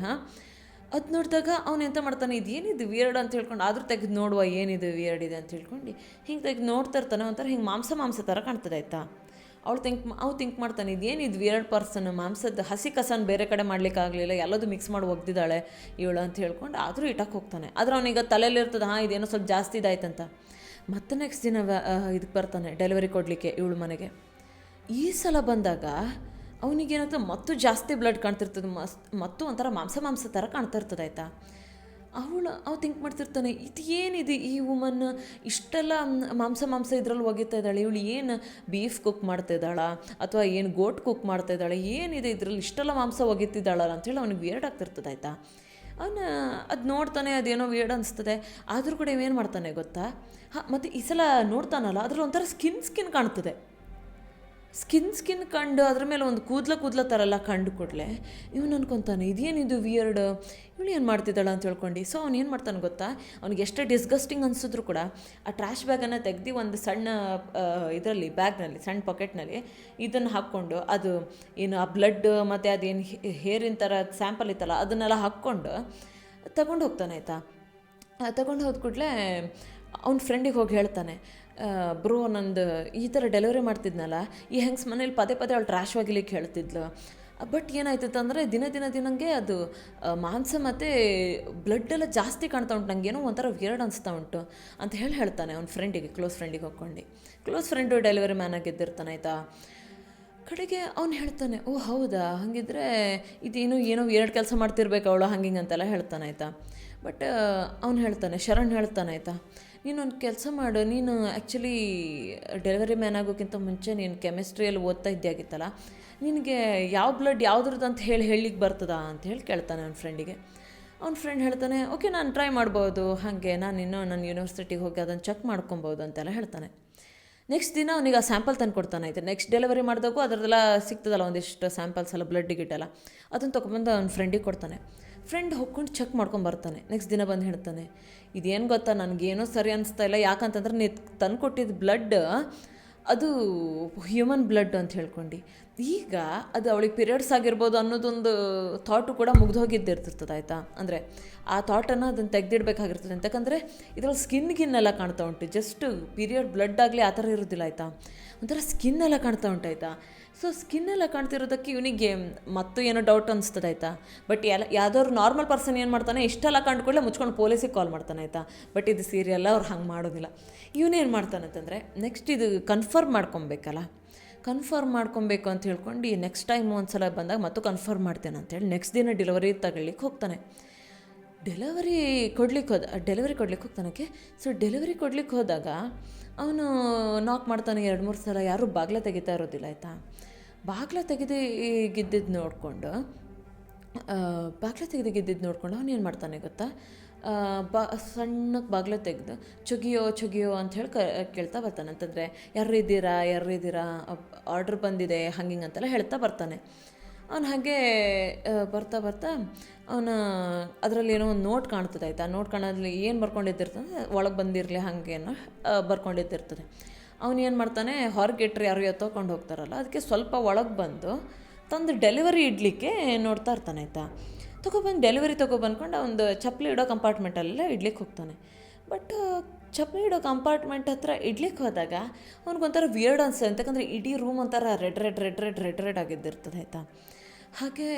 ಅದು ನೋಡಿದಾಗ ಅವನು ಎಂತ ಮಾಡ್ತಾನೆ, ಇದೇನಿದು ವಿಯರ್ಡ್ ಅಂತ ಹೇಳ್ಕೊಂಡು, ಆದರೂ ತೆಗೆದು ನೋಡುವ ಏನಿದು ವಿಯರ್ಡ್ ಇದೆ ಅಂತ ಹೇಳ್ಕೊಂಡು ಹಿಂಗೆ ತೆಗೆದು ನೋಡ್ತಾ ಇರ್ತಾನೆ. ಒಂಥರ ಹಿಂಗೆ ಮಾಂಸ ಥರ ಕಾಣ್ತದೆ ಆಯಿತಾ. ಅವ್ನು ಥಿಂಕ್ ಮಾಡ್ತಾನೆ, ಇದೇನಿದು ವಿಯರ್ಡ್ ಪರ್ಸನ್, ಮಾಂಸದ ಹಸಿ ಕಸನ ಬೇರೆ ಕಡೆ ಮಾಡಲಿಕ್ಕಾಗಲಿಲ್ಲ, ಎಲ್ಲದೂ ಮಿಕ್ಸ್ ಮಾಡಿ ಒಗ್ದಿದ್ದಾಳೆ ಇವಳು ಅಂತ ಹೇಳ್ಕೊಂಡು ಆದರೂ ಇಟಕ್ಕೆ ಹೋಗ್ತಾನೆ. ಆದರೆ ಅವನಿಗೆ ತಲೆಯಲ್ಲಿರ್ತದೆ, ಇದೇನೋ ಸ್ವಲ್ಪ ಜಾಸ್ತಿ ಇದಾಯ್ತಂತ. ಮತ್ತೆ ನೆಕ್ಸ್ಟ್ ದಿನ ಇದಕ್ಕೆ ಬರ್ತಾನೆ ಡೆಲಿವರಿ ಕೊಡಲಿಕ್ಕೆ ಇವಳು ಮನೆಗೆ. ಈ ಸಲ ಬಂದಾಗ ಅವನಿಗೇನಾಗ್ತದೆ, ಮತ್ತು ಜಾಸ್ತಿ ಬ್ಲಡ್ ಕಾಣ್ತಿರ್ತದೆ, ಮತ್ತು ಒಂಥರ ಮಾಂಸ ಥರ ಕಾಣ್ತಾ ಇರ್ತದೆ ಆಯಿತಾ. ಅವ್ನು ಥಿಂಕ್ ಮಾಡ್ತಿರ್ತಾನೆ, ಇದು ಏನಿದೆ ಈ ವುಮನ್ ಇಷ್ಟೆಲ್ಲ ಮಾಂಸ ಇದ್ರಲ್ಲಿ ಒಗಿತಾ ಇದ್ದಾಳೆ, ಇವಳು ಏನು ಬೀಫ್ ಕುಕ್ ಮಾಡ್ತಿದ್ದಾಳ ಅಥವಾ ಏನು ಗೋಟ್ ಕುಕ್ ಮಾಡ್ತಾ ಇದ್ದಾಳೆ, ಏನಿದೆ ಇದರಲ್ಲಿ ಇಷ್ಟೆಲ್ಲ ಮಾಂಸ ಒಗಿತಿದ್ದಾಳಲ್ಲ ಅಂಥೇಳಿ ಅವ್ನಿಗೆ ವಿಯರ್ಡ್ ಆಗ್ತಿರ್ತದೆ ಆಯಿತಾ. ಅವನು ಅದು ನೋಡ್ತಾನೆ, ಅದೇನೋ ವಿಯರ್ಡ್ ಅನಿಸ್ತದೆ. ಆದರೂ ಕೂಡ ಇವೇನು ಮಾಡ್ತಾನೆ ಗೊತ್ತಾ, ಮತ್ತು ಈ ಸಲ ನೋಡ್ತಾನಲ್ಲ ಅದ್ರಲ್ಲಿ ಒಂಥರ ಸ್ಕಿನ್ ಕಾಣ್ತದೆ. ಸ್ಕಿನ್ ಕಂಡು ಅದ್ರ ಮೇಲೆ ಒಂದು ಕೂದಲ ಥರ ಎಲ್ಲ ಕಂಡು ಕೊಡಲೆ ಇವನು ಅನ್ಕೊತಾನೆ, ಇದೇನಿದು ವಿಯರ್ಡ್, ಇವಳು ಏನು ಮಾಡ್ತಿದ್ದಾಳ ಅಂತ ಹೇಳ್ಕೊಂಡು. ಸೊ ಅವ್ನು ಏನು ಮಾಡ್ತಾನೆ ಗೊತ್ತಾ, ಅವ್ನಿಗೆ ಎಷ್ಟೇ ಡಿಸ್ಗಸ್ಟಿಂಗ್ ಅನಿಸಿದ್ರು ಕೂಡ ಆ ಟ್ರಾಶ್ ಬ್ಯಾಗನ್ನು ತೆಗ್ದು ಒಂದು ಸಣ್ಣ ಇದರಲ್ಲಿ ಬ್ಯಾಗ್ನಲ್ಲಿ ಸಣ್ಣ ಪಾಕೆಟ್ನಲ್ಲಿ ಇದನ್ನು ಹಾಕ್ಕೊಂಡು, ಅದು ಏನು ಆ ಬ್ಲಡ್ ಮತ್ತು ಅದೇನು ಹೇರಿನ ಥರ ಸ್ಯಾಂಪಲ್ ಇತ್ತಲ್ಲ ಅದನ್ನೆಲ್ಲ ಹಾಕ್ಕೊಂಡು ತಗೊಂಡು ಹೋಗ್ತಾನೆ ಆಯಿತಾ. ತಗೊಂಡು ಹೋದ ಕೂಡಲೇ ಅವ್ನ ಫ್ರೆಂಡಿಗೆ ಹೋಗಿ ಹೇಳ್ತಾನೆ, ಬ್ರೋ ನಂದು ಈ ಥರ ಡೆಲಿವರಿ ಮಾಡ್ತಿದ್ನಲ್ಲ, ಈ ಹೆಂಗ್ಸ್ ಮನೇಲಿ ಪದೇ ಅವಳು ಟ್ರಾಶ್ ಒಗಿಲಿಕ್ಕೆ ಹೇಳ್ತಿದ್ಲು. ಬಟ್ ಏನಾಯ್ತಂತ ಅಂದರೆ ದಿನಂಗೆ ಅದು ಮಾಂಸ ಮತ್ತು ಬ್ಲಡ್ಡೆಲ್ಲ ಜಾಸ್ತಿ ಕಾಣ್ತಾ ಉಂಟು, ನನಗೇನೋ ಒಂಥರ ವಿಯರ್ಡ್ ಅನಿಸ್ತಾ ಉಂಟು ಅಂತ ಹೇಳ್ತಾನೆ ಅವ್ನ ಫ್ರೆಂಡಿಗೆ, ಕ್ಲೋಸ್ ಫ್ರೆಂಡಿಗೆ ಹೋಗ್ಕೊಂಡು. ಕ್ಲೋಸ್ ಫ್ರೆಂಡು ಡೆಲಿವರಿ ಮ್ಯಾನ್ ಆಗಿದ್ದಿರ್ತಾನೆ ಆಯಿತಾ. ಕಡೆಗೆ ಅವ್ನು ಹೇಳ್ತಾನೆ, ಓ ಹೌದಾ, ಹಾಗಿದ್ರೆ ಏನೋ ವಿಯರ್ಡ್ ಕೆಲಸ ಮಾಡ್ತಿರ್ಬೇಕು ಅವಳು ಹಂಗಿಂಗೆ ಅಂತೆಲ್ಲ ಹೇಳ್ತಾನೆ ಆಯಿತಾ. ಬಟ್ ಅವ್ನು ಹೇಳ್ತಾನೆ, ಶರಣ್ ಹೇಳ್ತಾನೆ ಆಯಿತಾ, ನೀನೊಂದು ಕೆಲಸ ಮಾಡು, ನೀನು ಆ್ಯಕ್ಚುಲಿ ಡೆಲಿವರಿ ಮ್ಯಾನ್ ಆಗೋಕ್ಕಿಂತ ಮುಂಚೆ ನೀನು ಕೆಮಿಸ್ಟ್ರಿಯಲ್ಲಿ ಓದ್ತಾ ಇದ್ದಾಗಿತ್ತಲ್ಲ, ನಿನಗೆ ಯಾವ ಬ್ಲಡ್ ಯಾವುದ್ರದ್ದು ಅಂತ ಹೇಳಲಿಕ್ಕೆ ಬರ್ತದಾ ಅಂತ ಕೇಳ್ತಾನೆ ಅವ್ನ ಫ್ರೆಂಡಿಗೆ. ಅವ್ನ ಫ್ರೆಂಡ್ ಹೇಳ್ತಾನೆ, ಓಕೆ ನಾನು ಟ್ರೈ ಮಾಡ್ಬೋದು, ಹಾಗೆ ನಾನು ಇನ್ನೂ ನನ್ನ ಯೂನಿವರ್ಸಿಟಿಗೆ ಹೋಗಿ ಅದನ್ನು ಚೆಕ್ ಮಾಡ್ಕೊಬೋದು ಅಂತೆಲ್ಲ ಹೇಳ್ತಾನೆ. ನೆಕ್ಸ್ಟ್ ದಿನ ಅವನಿಗೆ ಆ ಸ್ಯಾಂಪಲ್ ತಂದು ಕೊಡ್ತಾನೆ ಆಯಿತು. ನೆಕ್ಸ್ಟ್ ಡೆಲಿವರಿ ಮಾಡಿದಾಗೂ ಅದರದ್ದೆಲ್ಲ ಸಿಗ್ತದಲ್ಲ ಒಂದಿಷ್ಟು ಸ್ಯಾಂಪಲ್ಸ್ ಎಲ್ಲ ಬ್ಲಡ್ ಗಿಟ್ಟೆಲ್ಲ, ಅದನ್ನು ತೊಗೊಬಂದು ಅವ್ನ ಫ್ರೆಂಡಿಗೆ ಕೊಡ್ತಾನೆ. ಫ್ರೆಂಡ್ ಹೋಗ್ಕೊಂಡು ಚೆಕ್ ಮಾಡ್ಕೊಂಬರ್ತಾನೆ. ನೆಕ್ಸ್ಟ್ ದಿನ ಬಂದು ಹೇಳ್ತಾನೆ, ಇದೇನು ಗೊತ್ತಾ, ನನಗೇನೋ ಸರಿ ಅನಿಸ್ತಾ ಇಲ್ಲ, ಯಾಕಂತಂದ್ರೆ ನೀ ತಂದು ಕೊಟ್ಟಿದ್ದ ಬ್ಲಡ್ ಅದು ಹ್ಯೂಮನ್ ಬ್ಲಡ್ ಅಂತ ಹೇಳ್ಕೊಂಡು. ಈಗ ಅದು ಅವಳಿಗೆ ಪೀರಿಯಡ್ಸ್ ಆಗಿರ್ಬೋದು ಅನ್ನೋದೊಂದು ಥಾಟು ಕೂಡ ಮುಗ್ದೋಗಿದ್ದಿರ್ತಿರ್ತದೆ ಆಯಿತಾ. ಅಂದರೆ ಆ ಥಾಟನ್ನು ಅದನ್ನು ತೆಗೆದಿಡ್ಬೇಕಾಗಿರ್ತದೆ. ಯಾಕಂದರೆ ಇದರಲ್ಲಿ ಸ್ಕಿನ್ನೆಲ್ಲ ಕಾಣ್ತಾ ಉಂಟು, ಜಸ್ಟ್ ಪೀರಿಯಡ್ ಬ್ಲಡ್ ಆಗಲಿ ಆ ಥರ ಇರೋದಿಲ್ಲ ಆಯಿತಾ, ಒಂಥರ ಸ್ಕಿನ್ನೆಲ್ಲ ಕಾಣ್ತಾ ಉಂಟು ಆಯಿತಾ. ಸೊ ಸ್ಕಿನ್ನೆಲ್ಲ ಕಾಣ್ತಿರೋದಕ್ಕೆ ಇವನಿಗೆ ಮತ್ತು ಏನೋ ಡೌಟ್ ಅನಿಸ್ತದೆ ಆಯಿತಾ. ಬಟ್ ಯಾವುದಾದ್ರು ನಾರ್ಮಲ್ ಪರ್ಸನ್ ಏನು ಮಾಡ್ತಾನೆ, ಇಷ್ಟೆಲ್ಲ ಕಂಡುಕೊಳ್ಳೆ ಮುಚ್ಕೊಂಡು ಪೊಲೀಸಿಗೆ ಕಾಲ್ ಮಾಡ್ತಾನೆ ಆಯಿತಾ. ಬಟ್ ಇದು ಸೀರಿಯಲ್ಲ, ಅವ್ರು ಹಂಗೆ ಮಾಡೋದಿಲ್ಲ. ಇವನೇನು ಮಾಡ್ತಾನೆ ಅಂತಂದರೆ, ನೆಕ್ಸ್ಟ್ ಇದು ಕನ್ಫರ್ಮ್ ಮಾಡ್ಕೊಬೇಕು ಅಂತ ಹೇಳ್ಕೊಂಡು ನೆಕ್ಸ್ಟ್ ಟೈಮ್ ಒಂದು ಸಲ ಬಂದಾಗ ಮತ್ತು ಕನ್ಫರ್ಮ್ ಮಾಡ್ತೇನೆ ಅಂತೇಳಿ ನೆಕ್ಸ್ಟ್ ದಿನ ಡೆಲಿವರಿ ತಗೊಳ್ಳಿಕ್ಕೆ ಹೋಗ್ತಾನೆ. ಡೆಲಿವರಿ ಕೊಡ್ಲಿಕ್ಕೆ ಹೋಗ್ತಾನಕ್ಕೆ. ಸೊ ಡೆಲಿವರಿ ಕೊಡ್ಲಿಕ್ಕೆ ಹೋದಾಗ ಅವನು ನಾಕ್ ಮಾಡ್ತಾನೆ 2-3 ಸಲ, ಯಾರೂ ಬಾಗಿಲ ತೆಗಿತಾ ಇರೋದಿಲ್ಲ ಆಯಿತಾ. ಬಾಗಿಲ ತೆಗೆದಿದ್ದು ನೋಡಿಕೊಂಡು ಅವನು ಏನು ಮಾಡ್ತಾನೆ ಗೊತ್ತಾ, ಸಣ್ಣಕ್ಕೆ ಬಾಗಿಲು ತೆಗೆದು ಚೊಗಿಯೋ ಚೊಗಿಯೋ ಅಂತ ಹೇಳಿ ಕೇಳ್ತಾ ಬರ್ತಾನೆ. ಅಂತಂದರೆ ಯಾರಿದ್ದೀರಾ ಆರ್ಡ್ರ್ ಬಂದಿದೆ ಹಂಗಿಂಗೆ ಅಂತೆಲ್ಲ ಹೇಳ್ತಾ ಬರ್ತಾನೆ. ಅವ್ನು ಹಾಗೆ ಬರ್ತಾ ಬರ್ತಾ ಅವನ ಅದರಲ್ಲಿ ಏನೋ ಒಂದು ನೋಟ್ ಕಾಣ್ತದೆ ಆಯಿತಾ. ನೋಟ್ ಕಾಣೋದ್ರಲ್ಲಿ ಏನು ಬರ್ಕೊಂಡಿದ್ದಿರ್ತದೆ, ಒಳಗೆ ಬಂದಿರಲಿ ಹಾಗೇನೋ ಬರ್ಕೊಂಡಿದ್ದಿರ್ತದೆ. ಅವನು ಏನು ಮಾಡ್ತಾನೆ, ಹೊರಗಿಟ್ರೆ ಯಾರು ತೊಗೊಂಡು ಹೋಗ್ತಾರಲ್ಲ, ಅದಕ್ಕೆ ಸ್ವಲ್ಪ ಒಳಗೆ ಬಂದು ತಂದು ಡೆಲಿವರಿ ಇಡಲಿಕ್ಕೆ ನೋಡ್ತಾ ಇರ್ತಾನೆ ಆಯಿತಾ. ಡೆಲಿವರಿ ತೊಗೊಬಂದ್ಕೊಂಡು ಒಂದು ಚಪ್ಪಲಿ ಇಡೋ ಕಂಪಾರ್ಟ್ಮೆಂಟಲ್ಲೇ ಇಡ್ಲಿಕ್ಕೆ ಹೋಗ್ತಾನೆ. ಬಟ್ ಚಪ್ಪಲಿ ಇಡೋ ಕಂಪಾರ್ಟ್ಮೆಂಟ್ ಹತ್ರ ಇಡ್ಲಿಕ್ಕೆ ಹೋದಾಗ ಅವ್ನಿಗೊಂಥರ ವಿಯರ್ಡ್ ಅನ್ಸುತ್ತೆ. ಯಾಕಂದರೆ ಇಡೀ ರೂಮ್ ಒಂಥರ ರೆಡ್ ಆಗಿದ್ದಿರ್ತದೆ ಆಯಿತಾ. ಹಾಗೆ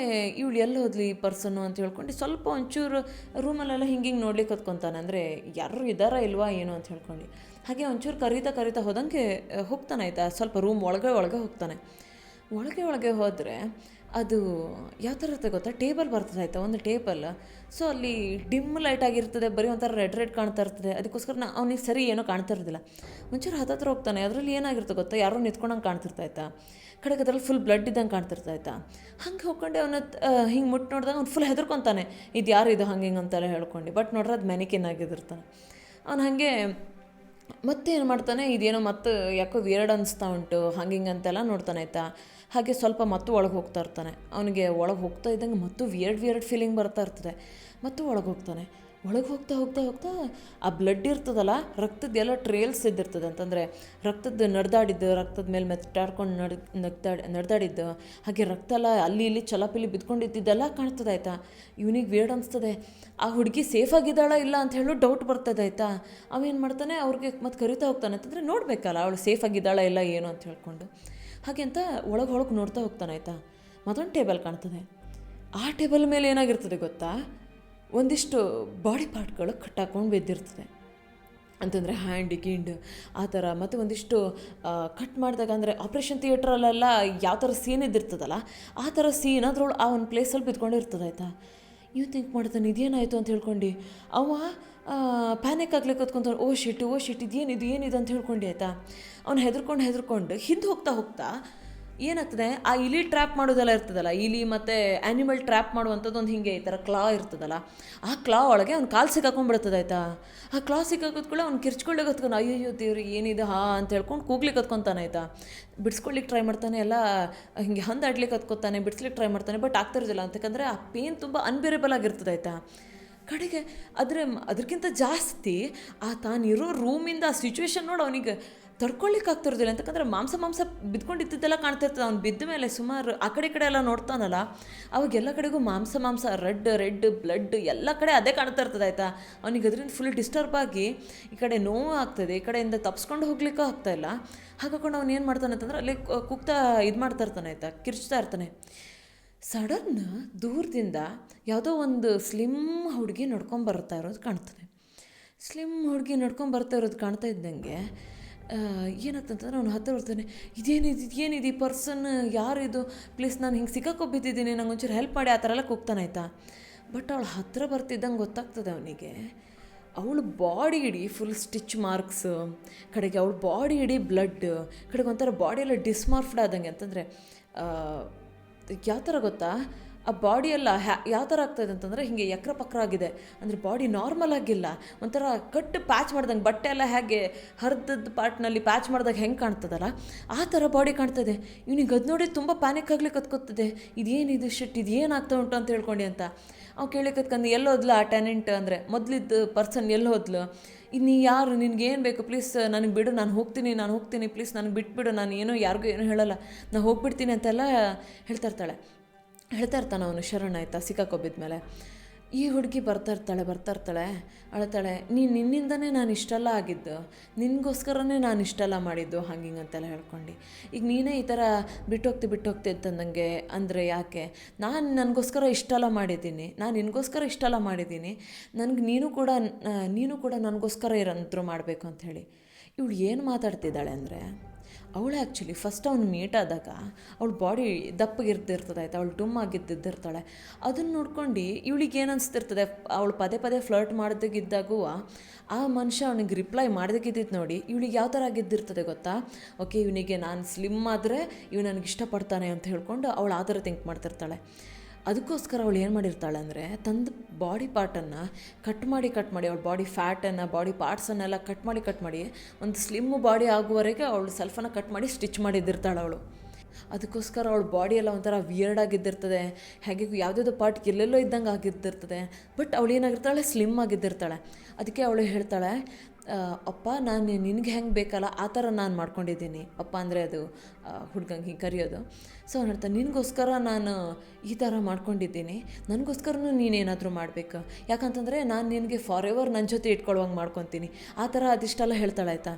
ಇವಳು ಎಲ್ಲಿ ಹೋದ್ಲಿ ಈ ಪರ್ಸನ್ನು ಅಂತ ಹೇಳ್ಕೊಂಡು ಸ್ವಲ್ಪ ಒಂಚೂರು ರೂಮಲ್ಲೆಲ್ಲ ಹಿಂಗೆ ನೋಡ್ಲಿಕ್ಕೆ ಹೊತ್ಕೊತಾನೆ. ಅಂದರೆ ಯಾರು ಇದ್ದಾರಾ ಇಲ್ವಾ ಏನು ಅಂತ ಹೇಳ್ಕೊಂಡು ಹಾಗೆ ಒಂಚೂರು ಕರೀತಾ ಹೋದಂಗೆ ಹೋಗ್ತಾನೆ ಆಯಿತಾ. ಸ್ವಲ್ಪ ರೂಮ್ ಒಳಗೆ ಹೋಗ್ತಾನೆ. ಒಳಗೆ ಹೋದರೆ ಅದು ಯಾವ ಥರ ಇರುತ್ತೆ ಗೊತ್ತಾ, ಟೇಬಲ್ ಬರ್ತದೆ ಆಯಿತಾ, ಒಂದು ಟೇಬಲ್. ಸೊ ಅಲ್ಲಿ ಡಿಮ್ ಲೈಟ್ ಆಗಿರ್ತದೆ, ಬರೀ ಒಂಥರ ರೆಡ್ ಕಾಣ್ತಾ ಇರ್ತದೆ. ಅದಕ್ಕೋಸ್ಕರ ಅವನಿಗೆ ಸರಿ ಏನೋ ಕಾಣ್ತಾ ಇರೋದಿಲ್ಲ. ಒಂಚೂರು ಹತ್ರ ಹೋಗ್ತಾನೆ. ಅದರಲ್ಲಿ ಏನಾಗಿರುತ್ತೆ ಗೊತ್ತಾ, ಯಾರೋ ನಿಂತ್ಕೊಂಡಂಗೆ ಕಾಣ್ತಿರ್ತಾಯ್ತಾ, ಕಡೆಗೆ ಅದರಲ್ಲಿ ಫುಲ್ ಬ್ಲಡ್ ಇದ್ದಂಗೆ ಕಾಣ್ತಿರ್ತಾಯ್ತಾ. ಹಂಗೆ ಹೋಗ್ಕೊಂಡೆ ಅವನ ಹಿಂಗೆ ಮುಟ್ಟು ನೋಡಿದಾಗ ಅವ್ನು ಫುಲ್ ಹೆದರ್ಕೊತಾನೆ, ಇದು ಯಾರು ಇದು ಹಿಂಗೆ ಅಂತೆಲ್ಲ ಹೇಳ್ಕೊಂಡು. ಬಟ್ ನೋಡ್ರೆ ಅದು ಮ್ಯಾನಿಕಿನ್ ಆಗಿದ್ದಿರ್ತಾನೆ. ಅವ್ನು ಹಾಗೆ ಮತ್ತೆ ಏನು ಮಾಡ್ತಾನೆ, ಇದೇನೋ ಮತ್ತೆ ಯಾಕೋ ವಿಯರ್ಡ್ ಅನಿಸ್ತಾ ಉಂಟು ಹಿಂಗೆ ಅಂತೆಲ್ಲ ನೋಡ್ತಾನೆ ಆಯಿತಾ. ಹಾಗೆ ಸ್ವಲ್ಪ ಮತ್ತು ಒಳಗೆ ಹೋಗ್ತಾ ಇರ್ತಾನೆ. ಅವನಿಗೆ ಒಳಗೆ ಹೋಗ್ತಾ ಇದ್ದಂಗೆ ಮತ್ತು ವಿಯರ್ಡ್ ಫೀಲಿಂಗ್ ಬರ್ತಾ ಇರ್ತದೆ. ಮತ್ತು ಒಳಗೆ ಹೋಗ್ತಾನೆ. ಒಳಗೆ ಹೋಗ್ತಾ ಆ ಬ್ಲಡ್ ಇರ್ತದಲ್ಲ, ರಕ್ತದ ಎಲ್ಲ ಟ್ರೇಲ್ಸ್ ಇದ್ದಿರ್ತದೆ. ಅಂತಂದರೆ ರಕ್ತದ ನಡೆದಾಡಿದ್ದು, ರಕ್ತದ ಮೇಲೆ ಮೆತ್ತಾಡ್ಕೊಂಡು ನಡೆದಾಡಿದ್ದು, ಹಾಗೆ ರಕ್ತ ಎಲ್ಲ ಅಲ್ಲಿ ಇಲ್ಲಿ ಚಲಾಪಿಲಿ ಬಿದ್ಕೊಂಡಿದ್ದೆಲ್ಲ ಕಾಣ್ತದೆ ಆಯಿತಾ. ಇವನಿಗೆ ವಿಯರ್ಡ್ ಅನಿಸ್ತದೆ. ಆ ಹುಡುಗಿ ಸೇಫ್ ಆಗಿದ್ದಾಳ ಇಲ್ಲ ಅಂತ ಹೇಳೋ ಡೌಟ್ ಬರ್ತದೆ ಆಯಿತಾ. ಅವೇನು ಮಾಡ್ತಾನೆ, ಅವ್ರಿಗೆ ಮತ್ತೆ ಕರಿತಾ ಹೋಗ್ತಾನೆ. ಅಂತಂದರೆ ನೋಡಬೇಕಲ್ಲ ಅವಳು ಸೇಫ್ ಆಗಿದ್ದಾಳ ಇಲ್ಲ ಏನು ಅಂತ ಹೇಳ್ಕೊಂಡು. ಹಾಗೆ ಅಂತ ಒಳಗೆ ನೋಡ್ತಾ ಹೋಗ್ತಾನೆ ಆಯಿತಾ. ಮತ್ತೊಂದು ಟೇಬಲ್ ಕಾಣ್ತದೆ. ಆ ಟೇಬಲ್ ಮೇಲೆ ಏನಾಗಿರ್ತದೆ ಗೊತ್ತಾ, ಒಂದಿಷ್ಟು ಬಾಡಿ ಪಾರ್ಟ್ಗಳು ಕಟ್ಟಾಕೊಂಡು ಬಿದ್ದಿರ್ತದೆ. ಅಂತಂದರೆ ಹ್ಯಾಂಡ್ ಗಿಂಡ್ ಆ ಥರ. ಮತ್ತು ಒಂದಿಷ್ಟು ಕಟ್ ಮಾಡಿದಾಗ ಅಂದರೆ ಆಪ್ರೇಷನ್ ಥಿಯೇಟ್ರಲ್ಲೆಲ್ಲ ಯಾವ ಥರ ಸೀನ್ ಇದ್ದಿರ್ತದಲ್ಲ, ಆ ಥರ ಸೀನ್ ಅದ್ರೊಳಗೆ ಆ ಒಂದು ಪ್ಲೇಸಲ್ಲಿ ಬಿದ್ಕೊಂಡಿರ್ತದೆ ಆಯಿತಾ. ಇವು ಥಿಂಕ್ ಮಾಡ್ತಾನೆ ಇದೇನಾಯಿತು ಅಂತ ಹೇಳ್ಕೊಂಡು. ಅವ ಪ್ಯಾನಿಕ್ ಆಗ್ಲಿಕ್ಕೆ ಹೊತ್ಕೊಂತ, ಓ ಶಿಟ್ ಇದೇನಿದು ಅಂತ ಹೇಳ್ಕೊಂಡು ಆಯಿತಾ. ಅವ್ನು ಹೆದರ್ಕೊಂಡು ಹಿಂದೆ ಹೋಗ್ತಾ ಏನಾಗ್ತದೆ, ಆ ಇಲಿ ಟ್ರ್ಯಾಪ್ ಮಾಡೋದೆಲ್ಲ ಇರ್ತದಲ್ಲ, ಇಲಿ ಮತ್ತು ಆ್ಯನಿಮಲ್ ಟ್ರ್ಯಾಪ್ ಮಾಡುವಂಥದ್ದು ಒಂದು ಹಿಂಗೆ ಈ ಥರ ಕ್ಲಾ ಇರ್ತದಲ್ಲ, ಆ ಕ್ಲಾ ಒಳಗೆ ಅವ್ನು ಕಾಲು ಸಿಕ್ಕಾಕೊಂಡ್ಬಿಡ್ತದೆ ಆಯಿತಾ. ಆ ಕ್ಲಾ ಸಿಕ್ಕಾಕೋದ್ಕೊಳ್ಳೆ ಅವ್ನು ಕಿರ್ಚ್ಕೊಳ್ಳಿಕ್ಕೆ ಹೊತ್ಕೊಂಡು, ಅಯ್ಯೋ ದೇವ್ರಿ ಏನಿದೆ ಅಂತ ಹೇಳ್ಕೊಂಡು ಕೂಗ್ಲಿಕ್ಕೆ ಹೊತ್ಕೊತಾನೆ ಆಯಿತಾ. ಬಿಡಿಸ್ಕೊಳ್ಳಿಕ್ಕೆ ಟ್ರೈ ಮಾಡ್ತಾನೆ, ಎಲ್ಲ ಹಿಂಗೆ ಹಂದಾಡ್ಲಿಕ್ಕೆ ಹೊತ್ಕೊತಾನೆ, ಬಿಡಿಸ್ಲಿಕ್ಕೆ ಟ್ರೈ ಮಾಡ್ತಾನೆ. ಬಟ್ ಆಗ್ತಿರೋದಿಲ್ಲ. ಅಂತಕಂದರೆ ಆ ಪೇನ್ ತುಂಬ ಅನ್ಬೇರೇಬಲ್ ಆಗಿರ್ತದೆ ಆಯಿತಾ. ಕಡೆಗೆ ಅದಕ್ಕಿಂತ ಜಾಸ್ತಿ ತಾನಿರೋ ರೂಮಿಂದ ಆ ಸಿಚುವೇಶನ್ ನೋಡಿ ಅವನಿಗೆ ತಡ್ಕೊಳ್ಳಿಕ್ಕೆ ಆಗ್ತಿರೋದಿಲ್ಲ. ಅಂತಕಂದ್ರೆ ಮಾಂಸ ಬಿದ್ಕೊಂಡಿದ್ದೆಲ್ಲ ಕಾಣ್ತಿರ್ತದೆ. ಅವ್ನು ಬಿದ್ದ ಮೇಲೆ ಸುಮಾರು ಆ ಕಡೆ ಎಲ್ಲ ನೋಡ್ತಾನಲ್ಲ, ಅವಾಗೆಲ್ಲ ಕಡೆಗೂ ಮಾಂಸ ರೆಡ್ ಬ್ಲಡ್ ಎಲ್ಲ ಕಡೆ ಅದೇ ಕಾಣ್ತಾ ಇರ್ತದೆ ಆಯಿತಾ. ಅವನಿಗೆ ಅದರಿಂದ ಫುಲ್ ಡಿಸ್ಟರ್ಬ್ ಆಗಿ ಈ ಕಡೆ ನೋವು ಆಗ್ತದೆ, ಈ ಕಡೆಯಿಂದ ತಪ್ಸ್ಕೊಂಡು ಹೋಗ್ಲಿಕ್ಕೂ ಆಗ್ತಾಯಿಲ್ಲ. ಹಾಕೊಂಡು ಅವ್ನು ಏನು ಮಾಡ್ತಾನೆ ಅಂತಂದ್ರೆ ಅಲ್ಲಿ ಕೂಗ್ತಾ ಇದು ಮಾಡ್ತಾ ಇರ್ತಾನೆ ಆಯಿತಾ, ಕಿರ್ಚ್ತಾ ಇರ್ತಾನೆ. ಸಡನ್ ದೂರದಿಂದ ಯಾವುದೋ ಒಂದು ಸ್ಲಿಮ್ ಹುಡುಗಿ ನಡ್ಕೊಂಬರ್ತಾ ಇರೋದು ಕಾಣ್ತದೆ. ಸ್ಲಿಮ್ ಹುಡುಗಿ ನಡ್ಕೊಂಬರ್ತಾ ಇರೋದು ಕಾಣ್ತಾ ಇದ್ದಂಗೆ ಏನಾಗ್ತಂತಂದ್ರೆ ಅವ್ನು ಹತ್ತಿರ ಬರ್ತಾನೆ. ಇದೇನಿದು ಈ ಪರ್ಸನ್ ಯಾರಿದು, ಪ್ಲೀಸ್ ನಾನು ಹಿಂಗೆ ಸಿಕ್ಕಾಕೊಬಿದ್ದಿದ್ದೀನಿ, ನಂಗೆ ಒಂಚೂರು ಹೆಲ್ಪ್ ಮಾಡಿ ಆ ಥರ ಎಲ್ಲ ಕೂಗ್ತಾನೆ ಆಯಿತಾ. ಬಟ್ ಅವಳು ಹತ್ತಿರ ಬರ್ತಿದ್ದಂಗೆ ಗೊತ್ತಾಗ್ತದೆ ಅವನಿಗೆ, ಅವಳು ಬಾಡಿ ಇಡೀ ಫುಲ್ ಸ್ಟಿಚ್ ಮಾರ್ಕ್ಸ್, ಕಡೆಗೆ ಅವಳು ಬಾಡಿ ಇಡೀ ಬ್ಲಡ್, ಕಡೆಗೆ ಒಂಥರ ಬಾಡಿ ಎಲ್ಲ ಡಿಸ್ಮಾರ್ಫ್ಡ್ ಆದಂಗೆ. ಅಂತಂದರೆ ಯಾವ ಥರ ಗೊತ್ತಾ, ಆ ಬಾಡಿ ಎಲ್ಲ ಯಾವ ಥರ ಆಗ್ತಾಯಿದೆ ಅಂತಂದರೆ ಹಿಂಗೆ ಪಕ್ರ ಆಗಿದೆ. ಅಂದರೆ ಬಾಡಿ ನಾರ್ಮಲ್ ಆಗಿಲ್ಲ, ಒಂಥರ ಪ್ಯಾಚ್ ಮಾಡ್ದಂಗೆ, ಬಟ್ಟೆ ಎಲ್ಲ ಹೇಗೆ ಹರಿದದ್ದು ಪಾರ್ಟ್ನಲ್ಲಿ ಪ್ಯಾಚ್ ಮಾಡಿದಾಗ ಹೆಂಗೆ ಕಾಣ್ತದಲ್ಲ ಆ ಥರ ಬಾಡಿ ಕಾಣ್ತದೆ. ಇವನಿಗೆ ಅದು ನೋಡಿ ತುಂಬ ಪ್ಯಾನಿಕ್ ಆಗ್ಲಿಕ್ಕೆ ಹತ್ಕೊತದೆ. ಇದೇನಿದು ಇದೇನಾಗ್ತಾ ಉಂಟು ಅಂತ ಹೇಳ್ಕೊಂಡು ಅಂತ ಅವು ಕೇಳಿಕ್ಕೆ ಹತ್ಕೊಂಡು ಎಲ್ಲೋದ್ಲು ಆ ಟೆನೆಂಟ್, ಅಂದರೆ ಮೊದಲಿದ್ದು ಪರ್ಸನ್ ಎಲ್ಲೋದ್ಲು, ಇದು ನೀ ಯಾರು, ನಿನ್ಗೇನು ಬೇಕು, ಪ್ಲೀಸ್ ನನಗೆ ಬಿಡು, ನಾನು ಹೋಗ್ತೀನಿ ಪ್ಲೀಸ್ ನನಗೆ ಬಿಟ್ಬಿಡು, ನಾನು ಏನೋ ಯಾರಿಗೂ ಏನೂ ಹೇಳಲ್ಲ, ನಾನು ಹೋಗ್ಬಿಡ್ತೀನಿ ಅಂತೆಲ್ಲ ಹೇಳ್ತಾ ಇರ್ತಾನೆ ಅವನು ಶರಣ್ ಆಯಿತಾ. ಸಿಕ್ಕಾಕೊಬ್ಬಿದ್ಮೇಲೆ ಈ ಹುಡುಗಿ ಬರ್ತಾ ಇರ್ತಾಳೆ ಅಳ್ತಾಳೆ, ನಿನ್ನಿಂದನೇ ನಾನು ಇಷ್ಟೆಲ್ಲ ಆಗಿದ್ದು, ನಿನಗೋಸ್ಕರನೇ ನಾನು ಇಷ್ಟೆಲ್ಲ ಮಾಡಿದ್ದು ಹಿಂಗೆ ಅಂತೆಲ್ಲ ಹೇಳ್ಕೊಂಡು. ಈಗ ನೀನೇ ಈ ಥರ ಬಿಟ್ಟೋಗ್ತಿ ಅಂತಂದಂಗೆ ಅಂದರೆ ಯಾಕೆ, ನಾನು ನನಗೋಸ್ಕರ ಇಷ್ಟೆಲ್ಲ ಮಾಡಿದ್ದೀನಿ, ನಾನು ನಿನಗೋಸ್ಕರ ಇಷ್ಟೆಲ್ಲ ಮಾಡಿದ್ದೀನಿ, ನನಗೆ ನೀನು ಕೂಡ ನನಗೋಸ್ಕರ ಇರಂತರೂ ಮಾಡಬೇಕು ಅಂಥೇಳಿ. ಇವಳು ಏನು ಮಾತಾಡ್ತಿದ್ದಾಳೆ ಅಂದರೆ, ಅವಳು ಆ್ಯಕ್ಚುಲಿ ಫಸ್ಟ್ ಅವ್ನು ಮೀಟ್ ಆದಾಗ ಅವಳು ಬಾಡಿ ದಪ್ಪಗಿರ್ತಿರ್ತದೆ ಆಯಿತಾ, ಅವಳು ಡುಮ್ ಆಗಿದ್ದಿರ್ತಾಳೆ. ಅದನ್ನು ನೋಡ್ಕೊಂಡು ಇವಳಿಗೆ ಏನು ಅನಿಸ್ತಿರ್ತದೆ, ಅವಳು ಪದೇ ಫ್ಲರ್ಟ್ ಮಾಡೋದಕ್ಕಿದ್ದಾಗೂ ಆ ಮನುಷ್ಯ ಅವನಿಗೆ ರಿಪ್ಲೈ ಮಾಡೋದಕ್ಕಿದ್ದಿದ್ದು ನೋಡಿ ಇವಳಿಗೆ ಯಾವ ಥರ ಆಗಿದ್ದಿರ್ತದೆ ಗೊತ್ತಾ. ಓಕೆ, ಇವನಿಗೆ ನಾನು ಸ್ಲಿಮ್ ಆದರೆ ಇವು ನನಗೆ ಇಷ್ಟಪಡ್ತಾನೆ ಅಂತ ಹೇಳ್ಕೊಂಡು ಅವಳು ಆ ಥರ ಥಿಂಕ್ ಮಾಡ್ತಿರ್ತಾಳೆ. ಅದಕ್ಕೋಸ್ಕರ ಅವಳು ಏನು ಮಾಡಿರ್ತಾಳೆ ಅಂದರೆ ತಂದು ಬಾಡಿ ಪಾರ್ಟನ್ನು ಕಟ್ ಮಾಡಿ ಅವಳ ಬಾಡಿ ಫ್ಯಾಟನ್ನು ಬಾಡಿ ಪಾರ್ಟ್ಸನ್ನೆಲ್ಲ ಕಟ್ ಮಾಡಿ ಒಂದು ಸ್ಲಿಮ್ ಬಾಡಿ ಆಗುವವರೆಗೆ ಅವಳು ಸೆಲ್ಫನ್ನು ಕಟ್ ಮಾಡಿ ಸ್ಟಿಚ್ ಮಾಡಿದ್ದಿರ್ತಾಳೆ ಅವಳು. ಅದಕ್ಕೋಸ್ಕರ ಅವಳ ಬಾಡಿ ಎಲ್ಲ ಒಂಥರ ವಿಯರ್ಡ್ ಆಗಿದ್ದಿರ್ತದೆ, ಹಾಗೆ ಯಾವುದ್ಯಾವುದೋ ಪಾರ್ಟ್ ಎಲ್ಲೆಲ್ಲೋ ಇದ್ದಂಗೆ ಆಗಿದ್ದಿರ್ತದೆ. ಬಟ್ ಅವಳು ಏನಾಗಿರ್ತಾಳೆ, ಸ್ಲಿಮ್ ಆಗಿದ್ದಿರ್ತಾಳೆ. ಅದಕ್ಕೆ ಅವಳು ಹೇಳ್ತಾಳೆ, ಅಪ್ಪ ನಾನು ನಿನಗೆ ಹೆಂಗೆ ಬೇಕಲ್ಲ ಆ ಥರ ನಾನು ಮಾಡ್ಕೊಂಡಿದ್ದೀನಿ. ಅಪ್ಪ ಅಂದರೆ ಅದು ಹುಡ್ಗಂಗೆ ಹಿಂಗೆ ಕರೆಯೋದು. ಸೊ ಅವ್ನು ಹೇಳ್ತಾನೆ, ನಿನಗೋಸ್ಕರ ನಾನು ಈ ಥರ ಮಾಡ್ಕೊಂಡಿದ್ದೀನಿ, ನನಗೋಸ್ಕರನೂ ನೀನೇನಾದರೂ ಮಾಡಬೇಕು, ಯಾಕಂತಂದರೆ ನಾನು ನಿನಗೆ ಫಾರ್ ಎವರ್ ನನ್ನ ಜೊತೆ ಇಟ್ಕೊಳ್ಳೋಂಗೆ ಮಾಡ್ಕೊತೀನಿ ಆ ಥರ ಅದಿಷ್ಟೆಲ್ಲ ಹೇಳ್ತಾಳೆ ಆಯಿತಾ.